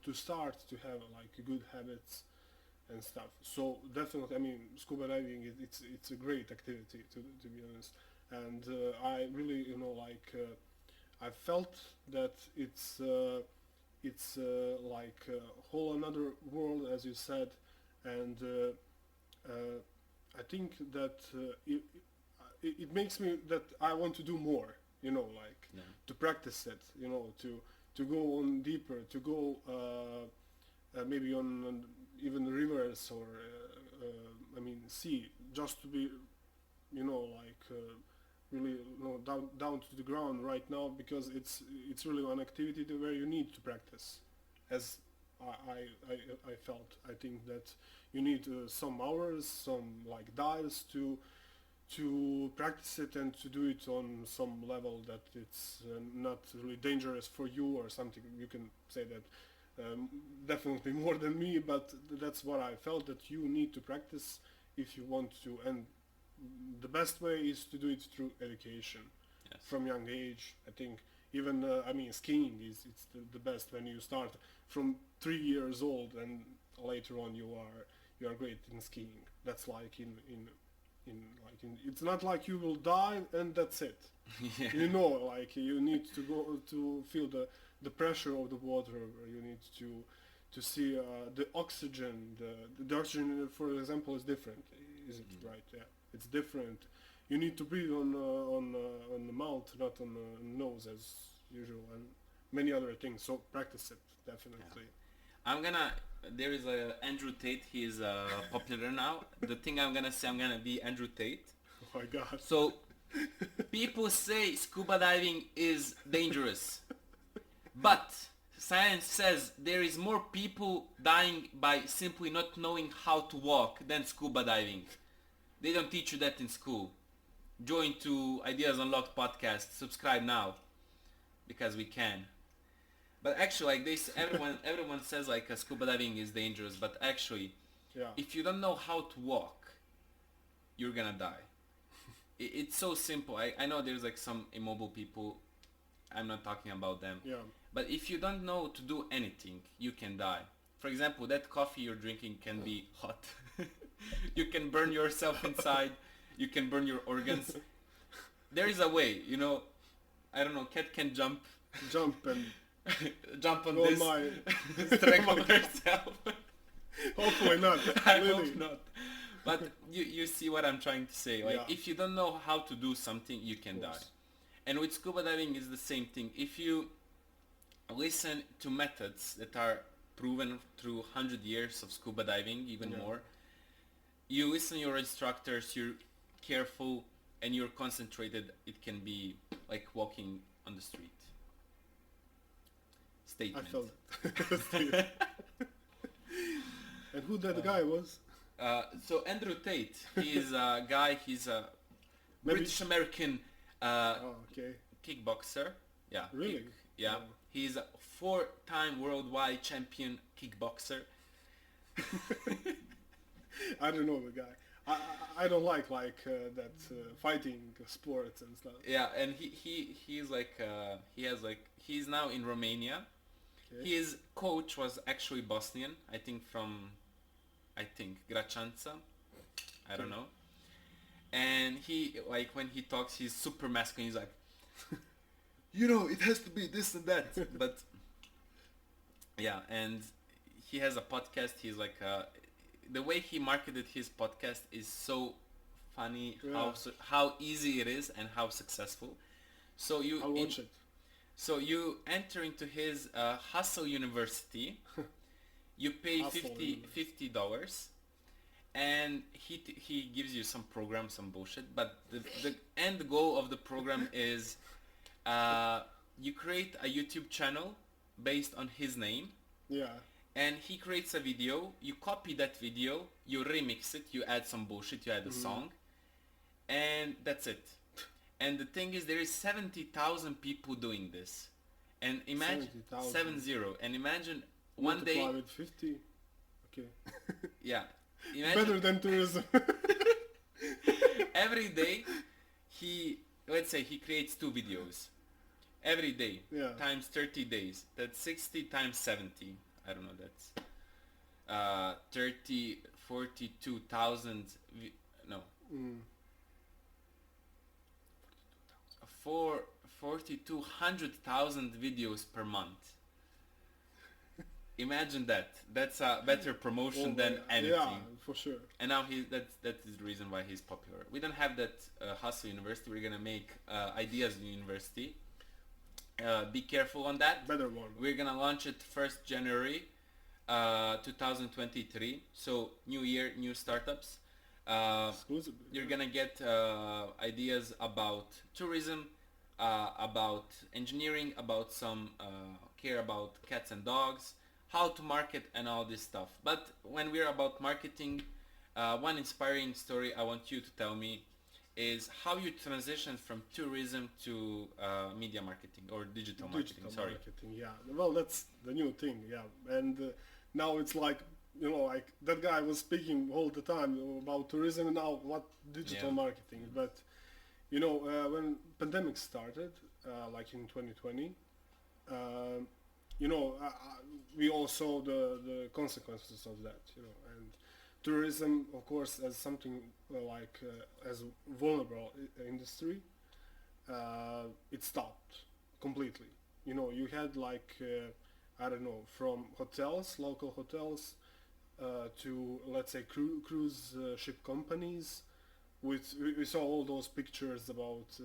to start to have like good habits and stuff. So definitely, I mean, scuba diving, it's a great activity, to be honest. And I really, you know, like I felt that it's like a whole another world, as you said. And I think that it makes me that I want to do more, you know, like to practice it, you know, to go on deeper, to go maybe on even rivers or I mean sea, just to be, you know, like really, you know, down to the ground right now, because it's really an activity where you need to practice, as I felt. I think that you need some hours, some like dives to practice it and to do it on some level that it's not really dangerous for you or something. You can say that definitely more than me, but that's what I felt, that you need to practice if you want to. And the best way is to do it through education. Yes. From young age. I think even I mean, skiing it's the best when you start from 3 years old, and later on you are great in skiing. That's like in it's not like you will die and that's it. Yeah. You know, like you need to go to feel the pressure of the water. You need to see the oxygen. The oxygen, for example, is different. Is it right? Yeah, it's different. You need to breathe on the mouth, not on the nose as usual, and many other things. So practice it, definitely. Yeah. There is a Andrew Tate. He's popular now. The thing I'm gonna say, I'm gonna be Andrew Tate. Oh my God. So people say scuba diving is dangerous, but science says there is more people dying by simply not knowing how to walk than scuba diving. They don't teach you that in school. Join to Ideas Unlocked podcast. Subscribe now, because we can. But actually, like this, everyone says like scuba diving is dangerous, but actually, if you don't know how to walk, you're gonna die. It's so simple. I know there's like some immobile people. I'm not talking about them. Yeah. But if you don't know to do anything, you can die. For example, that coffee you're drinking can be hot. You can burn yourself inside. You can burn your organs. There is a way, you know. I don't know. Cat can jump And jump on oh this. my. Strangle herself. Hopefully not. I Really. hope not. But you see what I'm trying to say. Like if you don't know how to do something, you can die. And with scuba diving is the same thing. If you listen to methods that are proven through 100 years of scuba diving, even more, you listen to your instructors, you're careful, and you're concentrated, it can be like walking on the street. Statement. I felt it. And who that guy was? So Andrew Tate, he's a guy, he's a British American Okay. Kickboxer. Yeah. Really? Yeah. Oh. He's a 4-time worldwide champion kickboxer. I don't know the guy. I don't like that fighting sports and stuff. Yeah, and he's like he's now in Romania. Okay. His coach was actually Bosnian, I think Gračanca. I don't know. And he, like, when he talks, he's super masculine. He's like, it has to be this and that. But yeah, and he has a podcast. He's like, the way he marketed his podcast is so funny. Yeah. How easy it is and how successful. So I'll watch it. So you enter into his Hustle University. You pay Hustle $50, and he gives you some program, some bullshit. But the end goal of the program is you create a YouTube channel based on his name, Yeah. and he creates a video. You copy that video, you remix it, you add some bullshit, you add a song, and that's it. And the thing is, there is 70,000 people doing this, and imagine 70,000. 70. And imagine one day, Multiply with 50. Okay. yeah, imagine Better than tourism. every day let's say he creates 2 videos every day, Yeah. times 30 days. That's 60 times 70. I don't know. That's 42,000. No. Mm. 4,200,000 videos per month. Imagine that. That's a better promotion than anything. Yeah, for sure. And now that is the reason why he's popular. We don't have that Hustle University. We're gonna make Ideas University. Be careful on that. Better one. We're gonna launch it 1st January 2023. So new year, new startups. Exclusively. You're gonna get ideas about tourism, about engineering, about some care about cats and dogs, how to market and all this stuff. But when we're about marketing, one inspiring story I want you to tell me is how you transitioned from tourism to media marketing or digital marketing. Sorry. Marketing, yeah. Well, that's the new thing, yeah. And now it's like, like that guy was speaking all the time about tourism, and now what digital marketing. But, when pandemic started, like in 2020, we all saw the consequences of that, and tourism, of course, as something as vulnerable industry, it stopped completely. You had I don't know, from hotels, local hotels, to, let's say, cruise ship companies. We saw all those pictures about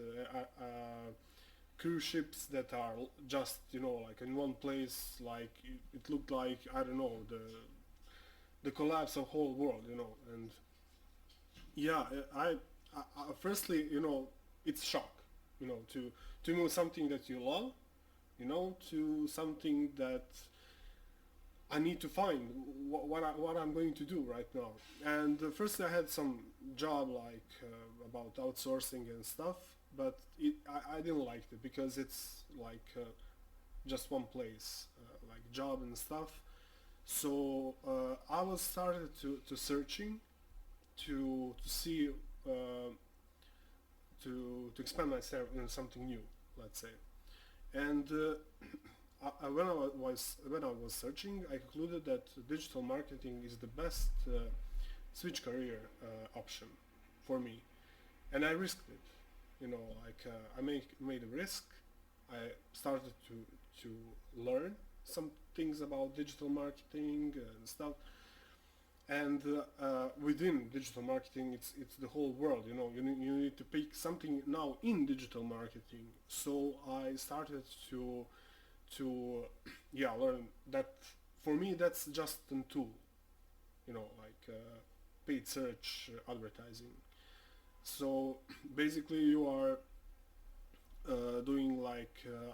cruise ships that are just, like in one place, like it looked like, I don't know, the collapse of whole world, and yeah, I firstly, it's shock, to move something that you love, to something that I need to find what I'm going to do right now. And first I had some job about outsourcing and stuff, but I didn't like it because it's just one place, like job and stuff. So I was started to searching to see to expand myself in something new, let's say. And when I was searching, I concluded that digital marketing is the best switch career option for me, and I risked it. I made a risk. I started to learn some things about digital marketing and stuff. And within digital marketing, it's the whole world. You need to pick something now in digital marketing. So I started to learn that. For me, that's just a tool. Paid search advertising. So basically, you are doing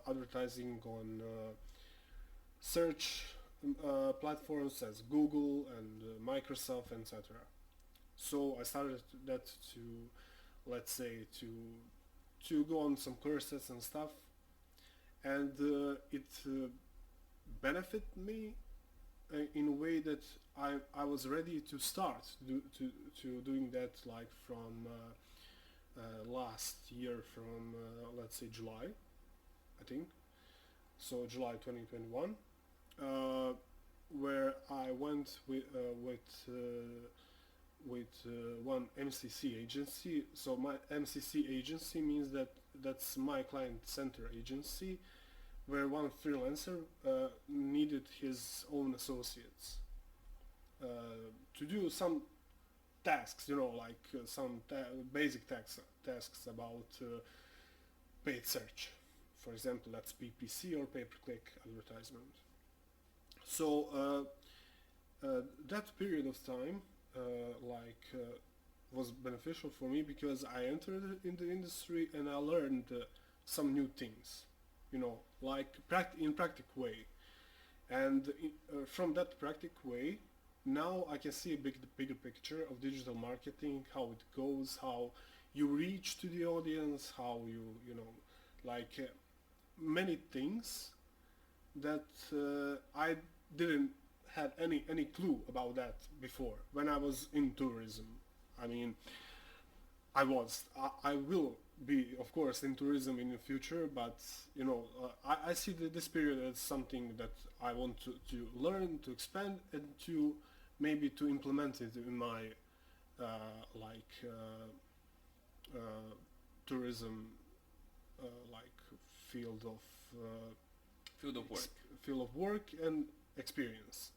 advertising on search platforms as Google and Microsoft, etc. So I started that to, let's say, to to go on some courses and stuff, and it benefit me in a way that I was ready to start to doing that, like from last year, from let's say July, I think, so July 2021, where I went with one MCC agency. So my MCC agency means that that's my client center agency, where one freelancer needed his own associates to do some tasks, like some basic tasks about paid search. For example, that's PPC or pay-per-click advertisement. So that period of time was beneficial for me because I entered in the industry and I learned some new things, like in practical way. And from that practical way, now I can see a bigger picture of digital marketing, how it goes, how you reach to the audience, how many things that I didn't have any clue about that before when I was in tourism. I mean, I will be, of course, in tourism in the future, but I see this period as something that I want to learn, to expand, and to maybe to implement it in my tourism field of work and experience.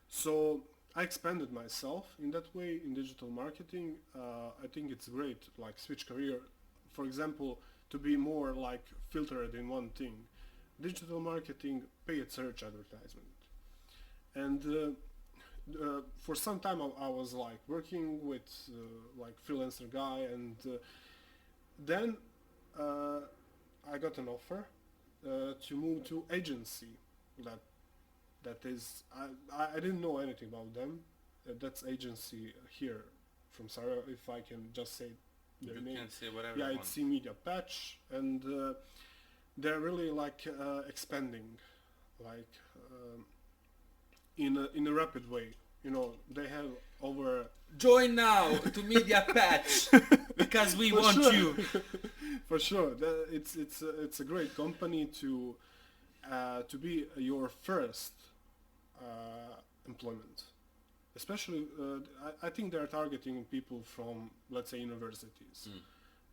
So I expanded myself in that way in digital marketing. I think it's great, switch career, for example, to be more filtered in one thing. Digital marketing, paid search advertisement. And for some time I was working with freelancer guy, and then I got an offer to move to agency. That is, I didn't know anything about them. That's agency here from Sarajevo, if I can just say their name. You can say whatever Yeah, you it's want. Media Patch, and they're really expanding, in a rapid way. They have over. Join now to Media Patch because we For want sure. you. For sure, it's a great company to be your first employment. Especially, I think they're targeting people from, let's say, universities.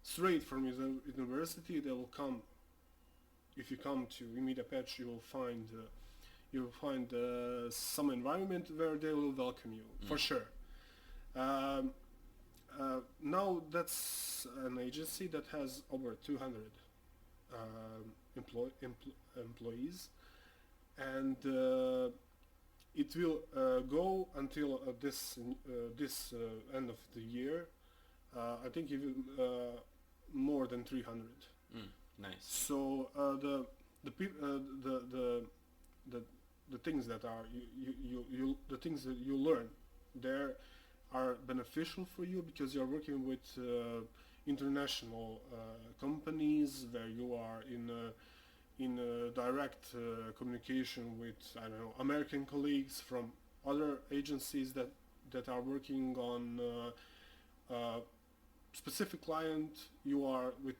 Straight from university, they will come. If you come to Media Patch, you will find some environment where they will welcome you, for sure. Now that's an agency that has over 200 employees, and it will go until this end of the year. I think even more than 300. Nice. So the things that are the things that you learn there are beneficial for you because you're working with international companies where you are in direct communication with, I don't know, American colleagues from other agencies that are working on specific client. You are with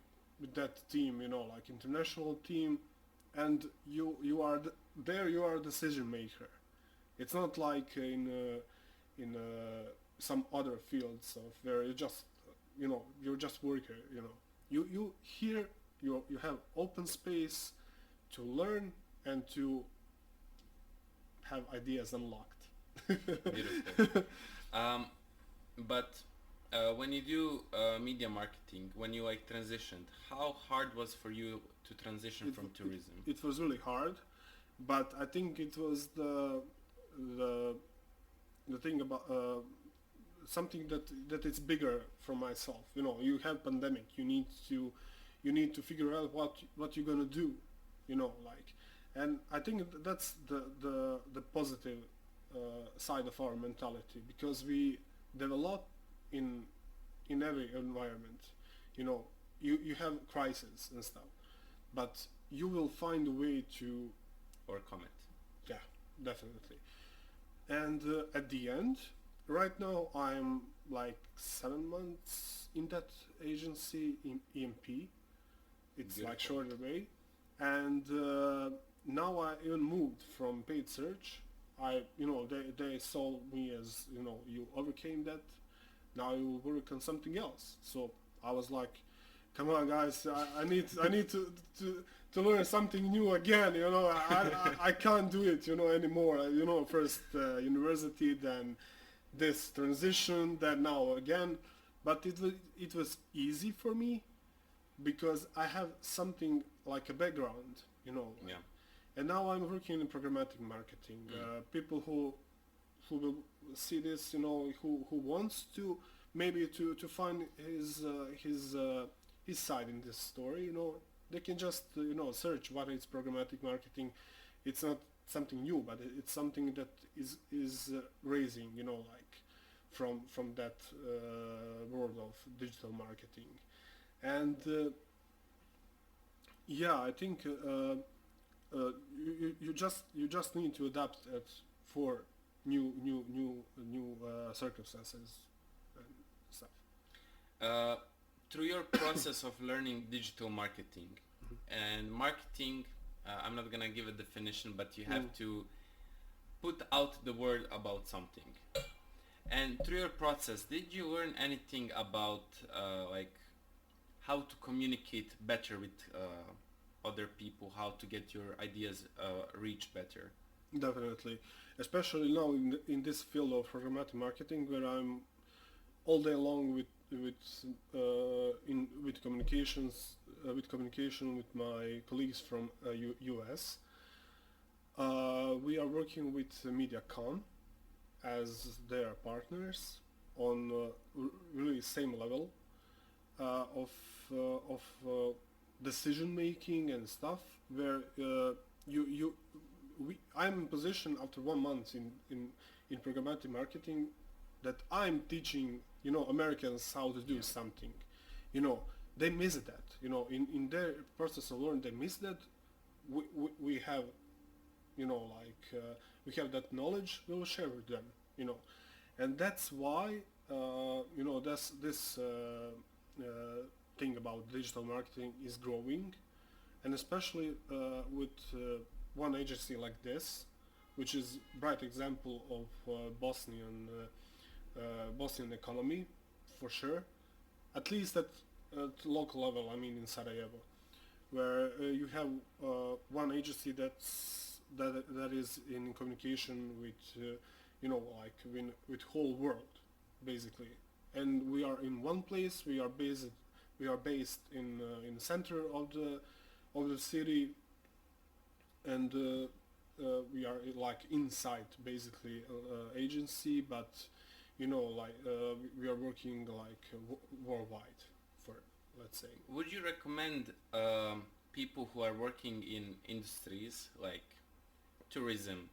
that team, international team, and you are you are a decision maker. It's not like in some other fields of where you just you're just worker. You here you have open space to learn and to have ideas unlocked. Beautiful. But when you do media marketing, when you transitioned, how hard was for you to transition from tourism? It was really hard, but I think it was the thing about something that is bigger from myself. You have pandemic. You need to figure out what you're gonna do. And I think that's the positive side of our mentality, because we develop in every environment. you have crisis and stuff, but you will find a way to, overcome it. yeah, definitely. And at the end, right now I'm like 7 months in that agency in EMP. It's like Beautiful. shorter way, and now I even moved from paid search. They saw me as, you overcame that. Now you will work on something else. So I was like, come on guys, I need to learn something new again. I can't do it anymore. First university, then this transition, then now again. But it was easy for me because I have something like a background, Yeah. and now I'm working in programmatic marketing. People who will see this, who wants to maybe to find his side in this story, they can just search what is programmatic marketing. It's not something new, but it's something that is raising, like from that world of digital marketing. And yeah, I think you just need to adapt it for new circumstances and stuff. Uh, Through your process of learning digital marketing, and marketing, I'm not gonna give a definition, but you have to put out the word about something. And through your process, did you learn anything about like how to communicate better with other people, how to get your ideas reach better? Definitely, especially now in this field of programmatic marketing, where I'm all day long with communications with communication with my colleagues from US. We are working with MediaCon as their partners on really same level of decision making and stuff, where I'm in position after 1 month in programmatic marketing that I'm teaching Americans how to do something. They miss that. In their process of learning, they miss that. We have we have that knowledge. We will share with them. And that's why this thing about digital marketing is growing, and especially with one agency like this, which is bright example of Bosnian economy, for sure. At least at local level, I mean in Sarajevo, where you have one agency that is in communication with with whole world, basically. And we are in one place. We are based in the center of the city, and we are like inside basically agency, but we are working like worldwide, for, let's say. Would you recommend people who are working in industries like tourism,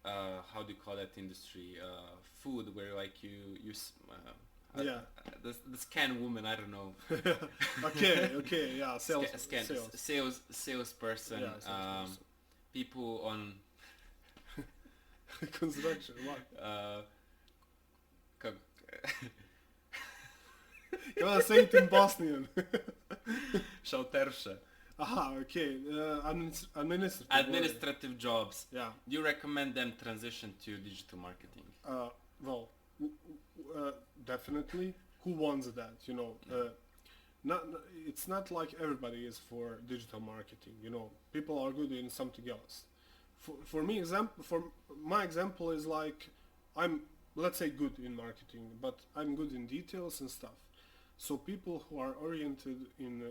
how do you call that industry, food, where like Yeah. the scan woman, I don't know. Okay, yeah, sales. Salesperson, Yeah, salesperson. people on Construction, what? kak- Come on, say it in Bosnian. šalterše, Aha, okay. Administrative. administrative jobs. Yeah. Do you recommend them transition to digital marketing? Well, definitely. Who wants that? It's not like everybody is for digital marketing. People are good in something else. For my example is like, I'm, let's say, good in marketing, but I'm good in details and stuff. So people who are oriented in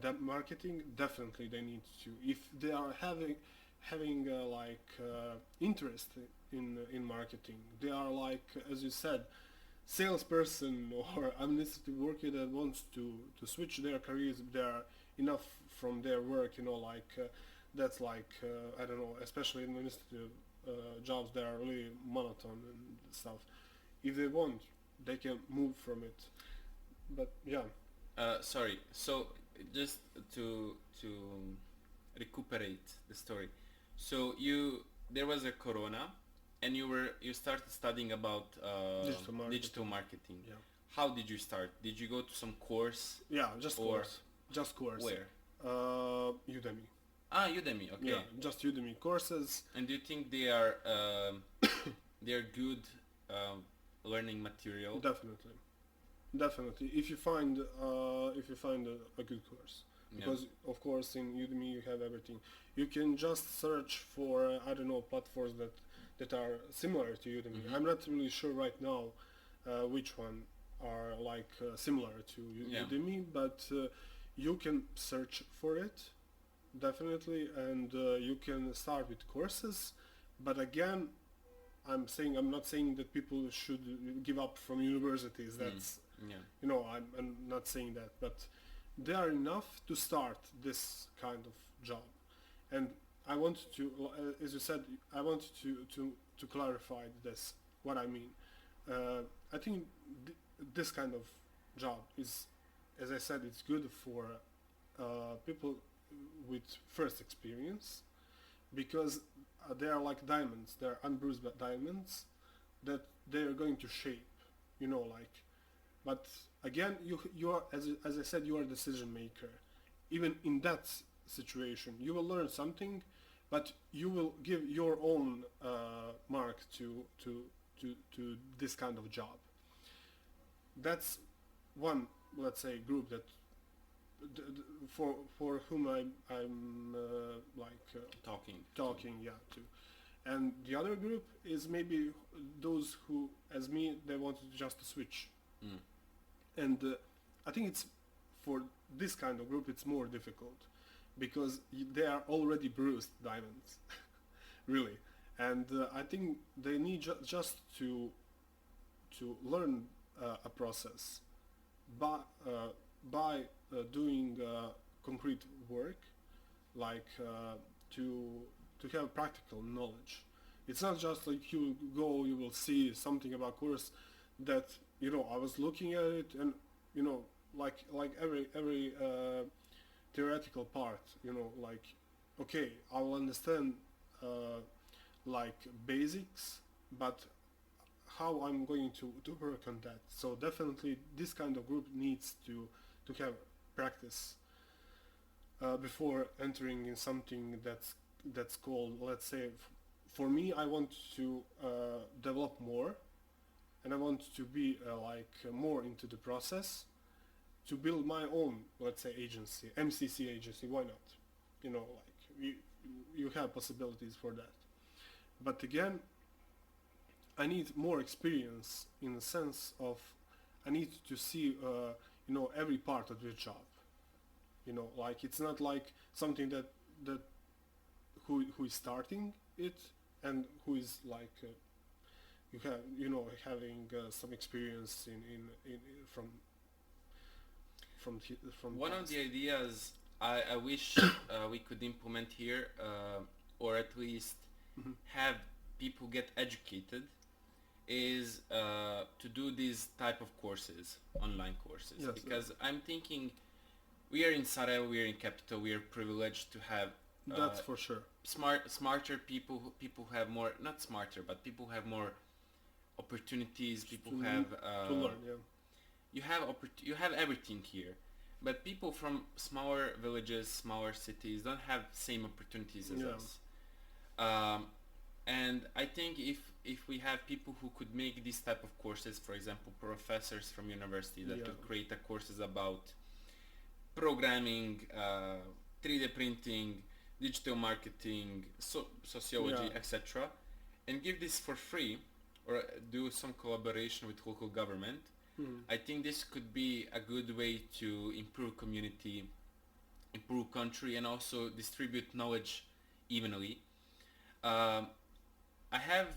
that marketing, definitely they need to. If they are having interest in marketing, they are like, as you said, salesperson or administrative worker that wants to switch their careers. They are enough from their work, that's like I don't know, especially administrative jobs, they are really monotone and stuff. If they want, they can move from it. But yeah. Sorry, so just to recuperate the story. So there was a corona, and you started studying about digital marketing. Yeah. How did you start? Did you go to some course? Yeah, just course. Just course. Where? Udemy. Ah, Udemy. Okay. Yeah, just Udemy courses. And do you think they are they're good learning material? Definitely. If you find a good course, because of course in Udemy you have everything. You can just search for I don't know, platforms that are similar to Udemy. Mm-hmm. I'm not really sure right now which one are like similar to Udemy, but you can search for it definitely, and you can start with courses. But again, I'm not saying that people should give up from universities. That's you know, I'm not saying that, but they are enough to start this kind of job. And I want to, as you said, I want to clarify this, what I mean. I think this kind of job is, as I said, it's good for people with first experience, because they are like diamonds. They are unbruised diamonds that they are going to shape, you know, like. But again, you are, as I said, you are a decision maker. Even in that situation, you will learn something, but you will give your own mark to this kind of job. That's one, let's say, group that for whom I'm talking, yeah, to. And the other group is maybe those who, as me, they wanted just to switch. And I think it's, for this kind of group, it's more difficult, because they are already bruised diamonds, really. And I think they need just to learn a process by doing concrete work, like to have practical knowledge. It's not just like you go, you will see something about course that, you know, I was looking at it, and you know, like every theoretical part, you know, like, okay, I will understand like basics, but how I'm going to work on that. So definitely this kind of group needs to have practice before entering in something that's called, let's say, for me, I want to develop more, and I want to be more into the process, to build my own, let's say, agency, MCC agency. Why not? You know, like you have possibilities for that. But again, I need more experience, in the sense of I need to see you know, every part of your job. You know, like, it's not like something that who is starting it, and who is like you have, you know, having some experience in from one past. of the ideas I wish we could implement here, or at least have people get educated, is to do these type of courses, online courses. Yes, because I'm thinking, we are in Sarajevo, we are in capital, we are privileged to have that's for sure. Smarter people who have more, not smarter, but people who have more opportunities, people who have to learn, yeah. You have everything here, but people from smaller villages, smaller cities don't have same opportunities as us. And I think if we have people who could make these type of courses, for example, professors from university that could create courses about programming, 3D printing, digital marketing, sociology, etc., and give this for free, or do some collaboration with local government, I think this could be a good way to improve community, improve country, and also distribute knowledge evenly. I have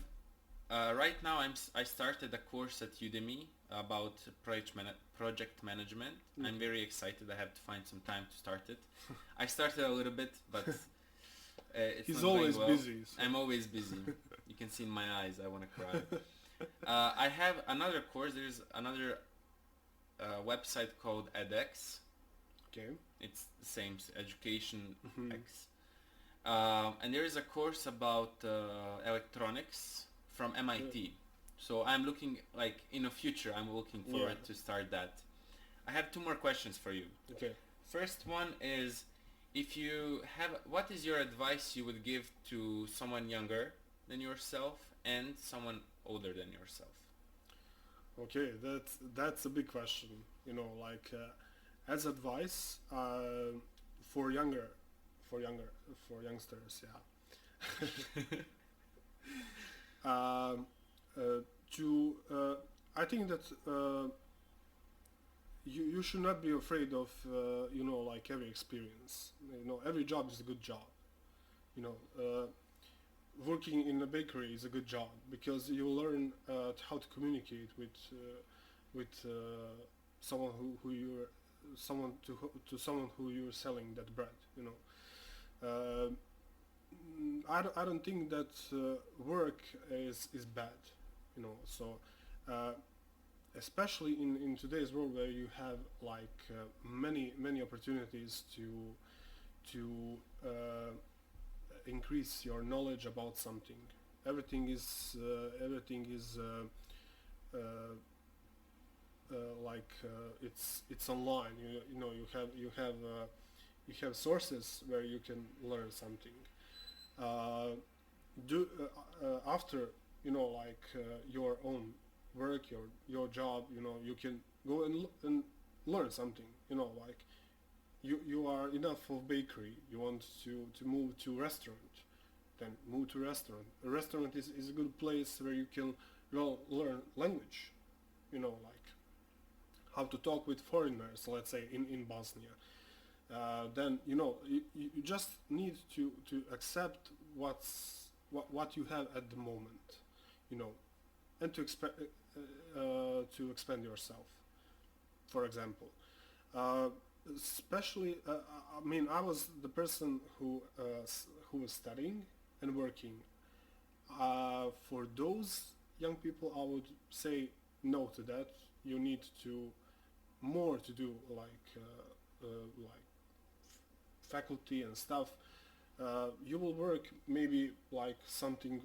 right now I started a course at Udemy about project management. I'm very excited. I have to find some time to start it. I started a little bit, but it's He's not going always well. busy. So. I'm always busy. You can see in my eyes, I want to cry. I have another course. There's another website called edX. Okay. It's the same education Mm-hmm. X. And there is a course about electronics from MIT. So I'm looking, like, in the future, I'm looking forward to start that. I have two more questions for you. Okay. First one is, if you have, what is your advice you would give to someone younger than yourself and someone older than yourself? Okay, that's a big question. You know, like as advice for younger, for youngsters, yeah. To I think that you should not be afraid of you know, like every experience. You know, every job is a good job. You know, working in a bakery is a good job because you learn how to communicate with someone who you're someone to someone who you're selling that bread. You know, I don't think that work is bad. You know, so especially in today's world where you have like many opportunities to increase your knowledge about something. Uh, like it's online. You know, you have sources where you can learn something. Uh, After, you know, like your own work, your job, you know, you can go and learn something. You know, like you are enough of bakery. You want to move to restaurant, then move to restaurant. A restaurant is a good place where you can learn language. You know, like how to talk with foreigners, let's say in Bosnia. Then you know you just need to accept what you have at the moment, you know, and to expand yourself. For example, uh, especially I mean, I was the person who was studying and working. For those young people, I would say no to that. You need to more to do like faculty and stuff. You will work maybe like something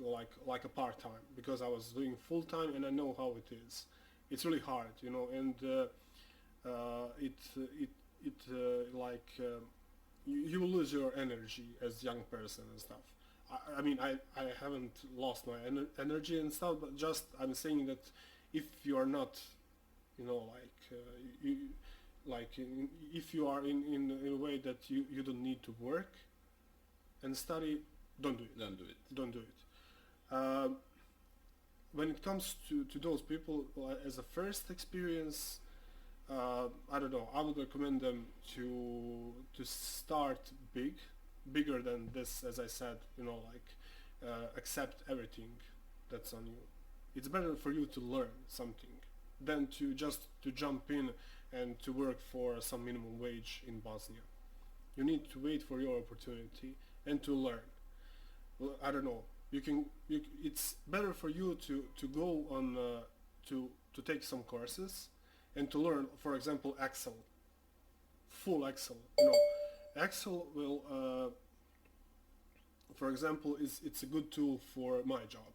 like a part time, because I was doing full time and I know how it is. It's really hard, you know, and like you will lose your energy as young person and stuff. I mean, I haven't lost my energy and stuff, but just I'm saying that if you are not, you know, like you like if you are in a way that you don't need to work and study, don't do it. Don't do it. Don't do it. When it comes to those people, as a first experience, I don't know. I would recommend them to start bigger than this. As I said, you know, like accept everything that's on you. It's better for you to learn something than to just to jump in and to work for some minimum wage in Bosnia. You need to wait for your opportunity and to learn. Well, I don't know. It's better for you to go on to take some courses and to learn, for example, Excel, full Excel. You know, Excel will, for example, it's a good tool for my job.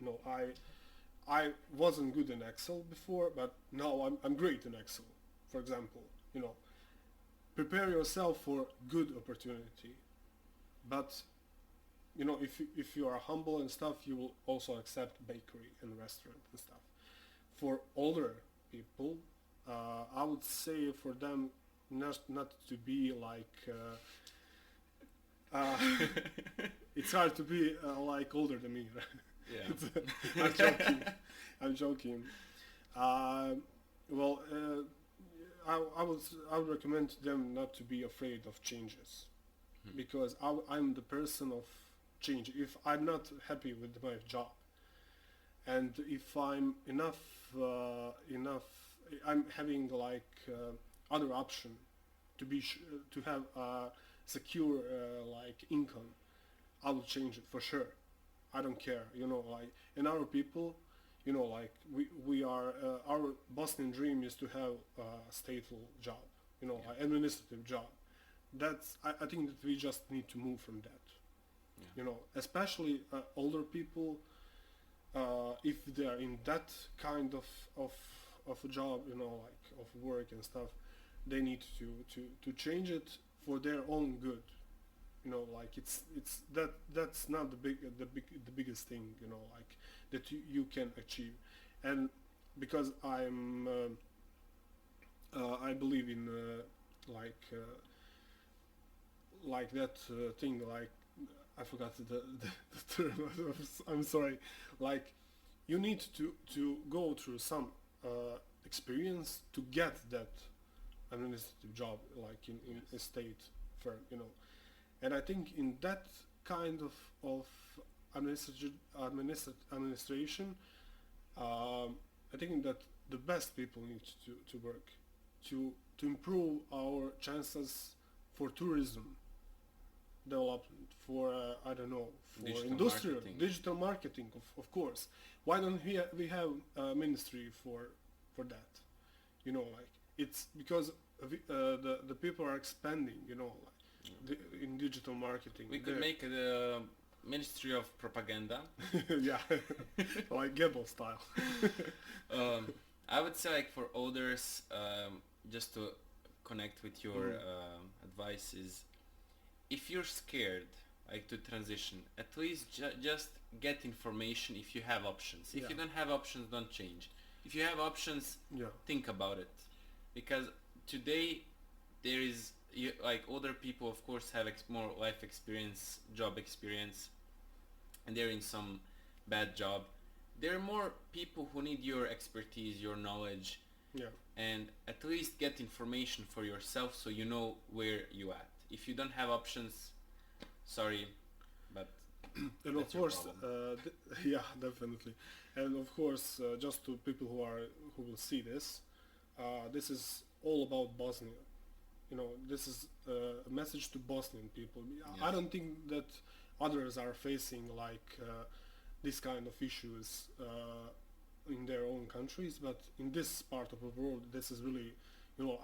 You know, I wasn't good in Excel before, but now I'm great in Excel. For example, you know, prepare yourself for good opportunity, but you know, if you are humble and stuff, you will also accept bakery and restaurant and stuff. For older people, I would say for them not to be like it's hard to be like older than me. Yeah. I'm joking. I'm joking. Well, I would recommend them not to be afraid of changes, because I'm the person of change. If I'm not happy with my job, and if I'm I'm having like other option to have secure like income, I will change it for sure. I don't care, you know, like, and our people, you know, like we are our Bosnian dream is to have a stable job, like administrative job. That's I think that we just need to move from that. Especially older people, if they are in that kind of a job, like of work and stuff, they need to change it for their own good. Like that's not the biggest thing, like that you can achieve. And because I believe in like that thing, like I forgot the term. I'm sorry. Like you need to go through some experience to get that administrative job, like in a state firm, And I think in that kind of administration, I think that the best people need to work to improve our chances for tourism development, for I don't know, for digital marketing, of course. Why don't we have a ministry for that? Like it's because the people are expanding, in digital marketing. We could make the Ministry of Propaganda. Yeah, like Goebbels style. I would say, like, for others, just to connect with your advice is, if you're scared, like, to transition, at least just get information if you have options. If you don't have options, don't change. If you have options, think about it. Because today there is, like, older people, of course, have more life experience, job experience, and they're in some bad job. There are more people who need your expertise, your knowledge, and at least get information for yourself so you know where you at. If you don't have options, sorry, but and of course, definitely. And of course, just to people who will see this, this is all about Bosnia. This is a message to Bosnian people. I don't think that others are facing like this kind of issues in their own countries, but in this part of the world, this is really,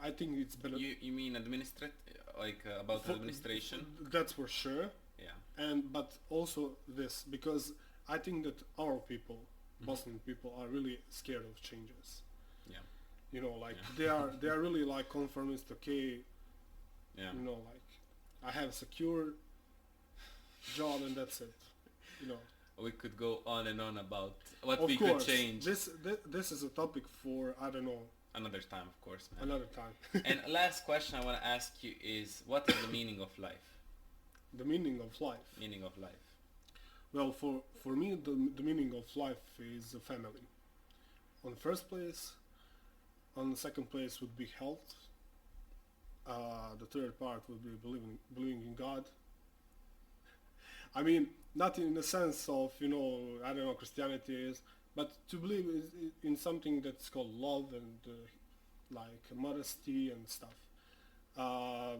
I think it's better. You mean about administration? That's for sure. Yeah. But also this, because I think that our people, Bosnian people, are really scared of changes. Yeah. They are really like conformist. Okay. Yeah. Like I have a secure job and that's it. We could go on and on about what of we course, could change. This is a topic for, I don't know. Another time, of course, man. Another time. And last question I want to ask you is, what is the meaning of life? The meaning of life. Meaning of life. Well, for me, the meaning of life is a family. On the first place, on the second place would be health. The third part would be believing in God. I mean, not in the sense of, I don't know, Christianity is, but to believe in something that's called love and like modesty and stuff. I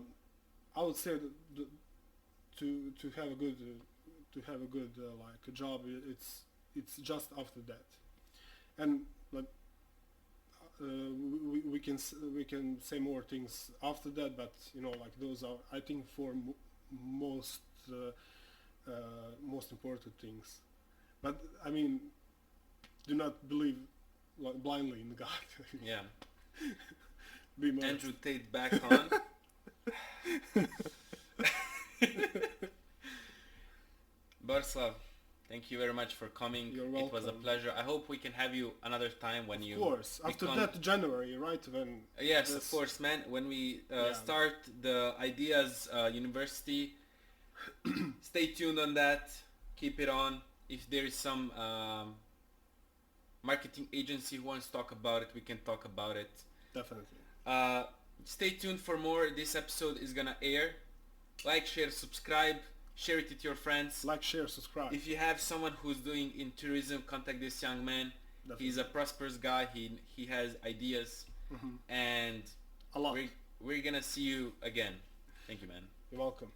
would say that to have a good like a job, it's just after that, and like we can say more things after that, but like those are, I think, for most important things. But I mean, do not believe like blindly in God. Yeah. Be modest. Andrew Tate back on. Borislav, thank you very much for coming. You're welcome. It was a pleasure. I hope we can have you another time when you... Of course. After that, January, right? When yes, of course, man. When we start the Ideas University, stay tuned on that. Keep it on. If there is some marketing agency who wants to talk about it, we can talk about it. Definitely. Stay tuned for more. This episode is gonna air. Like, share, subscribe. Share it with your friends. Like, share, subscribe. If you have someone who's doing in tourism, contact this young man. Definitely. He's a prosperous guy. He has ideas. Mm-hmm. And a lot. We're gonna see you again. Thank you, man. You're welcome.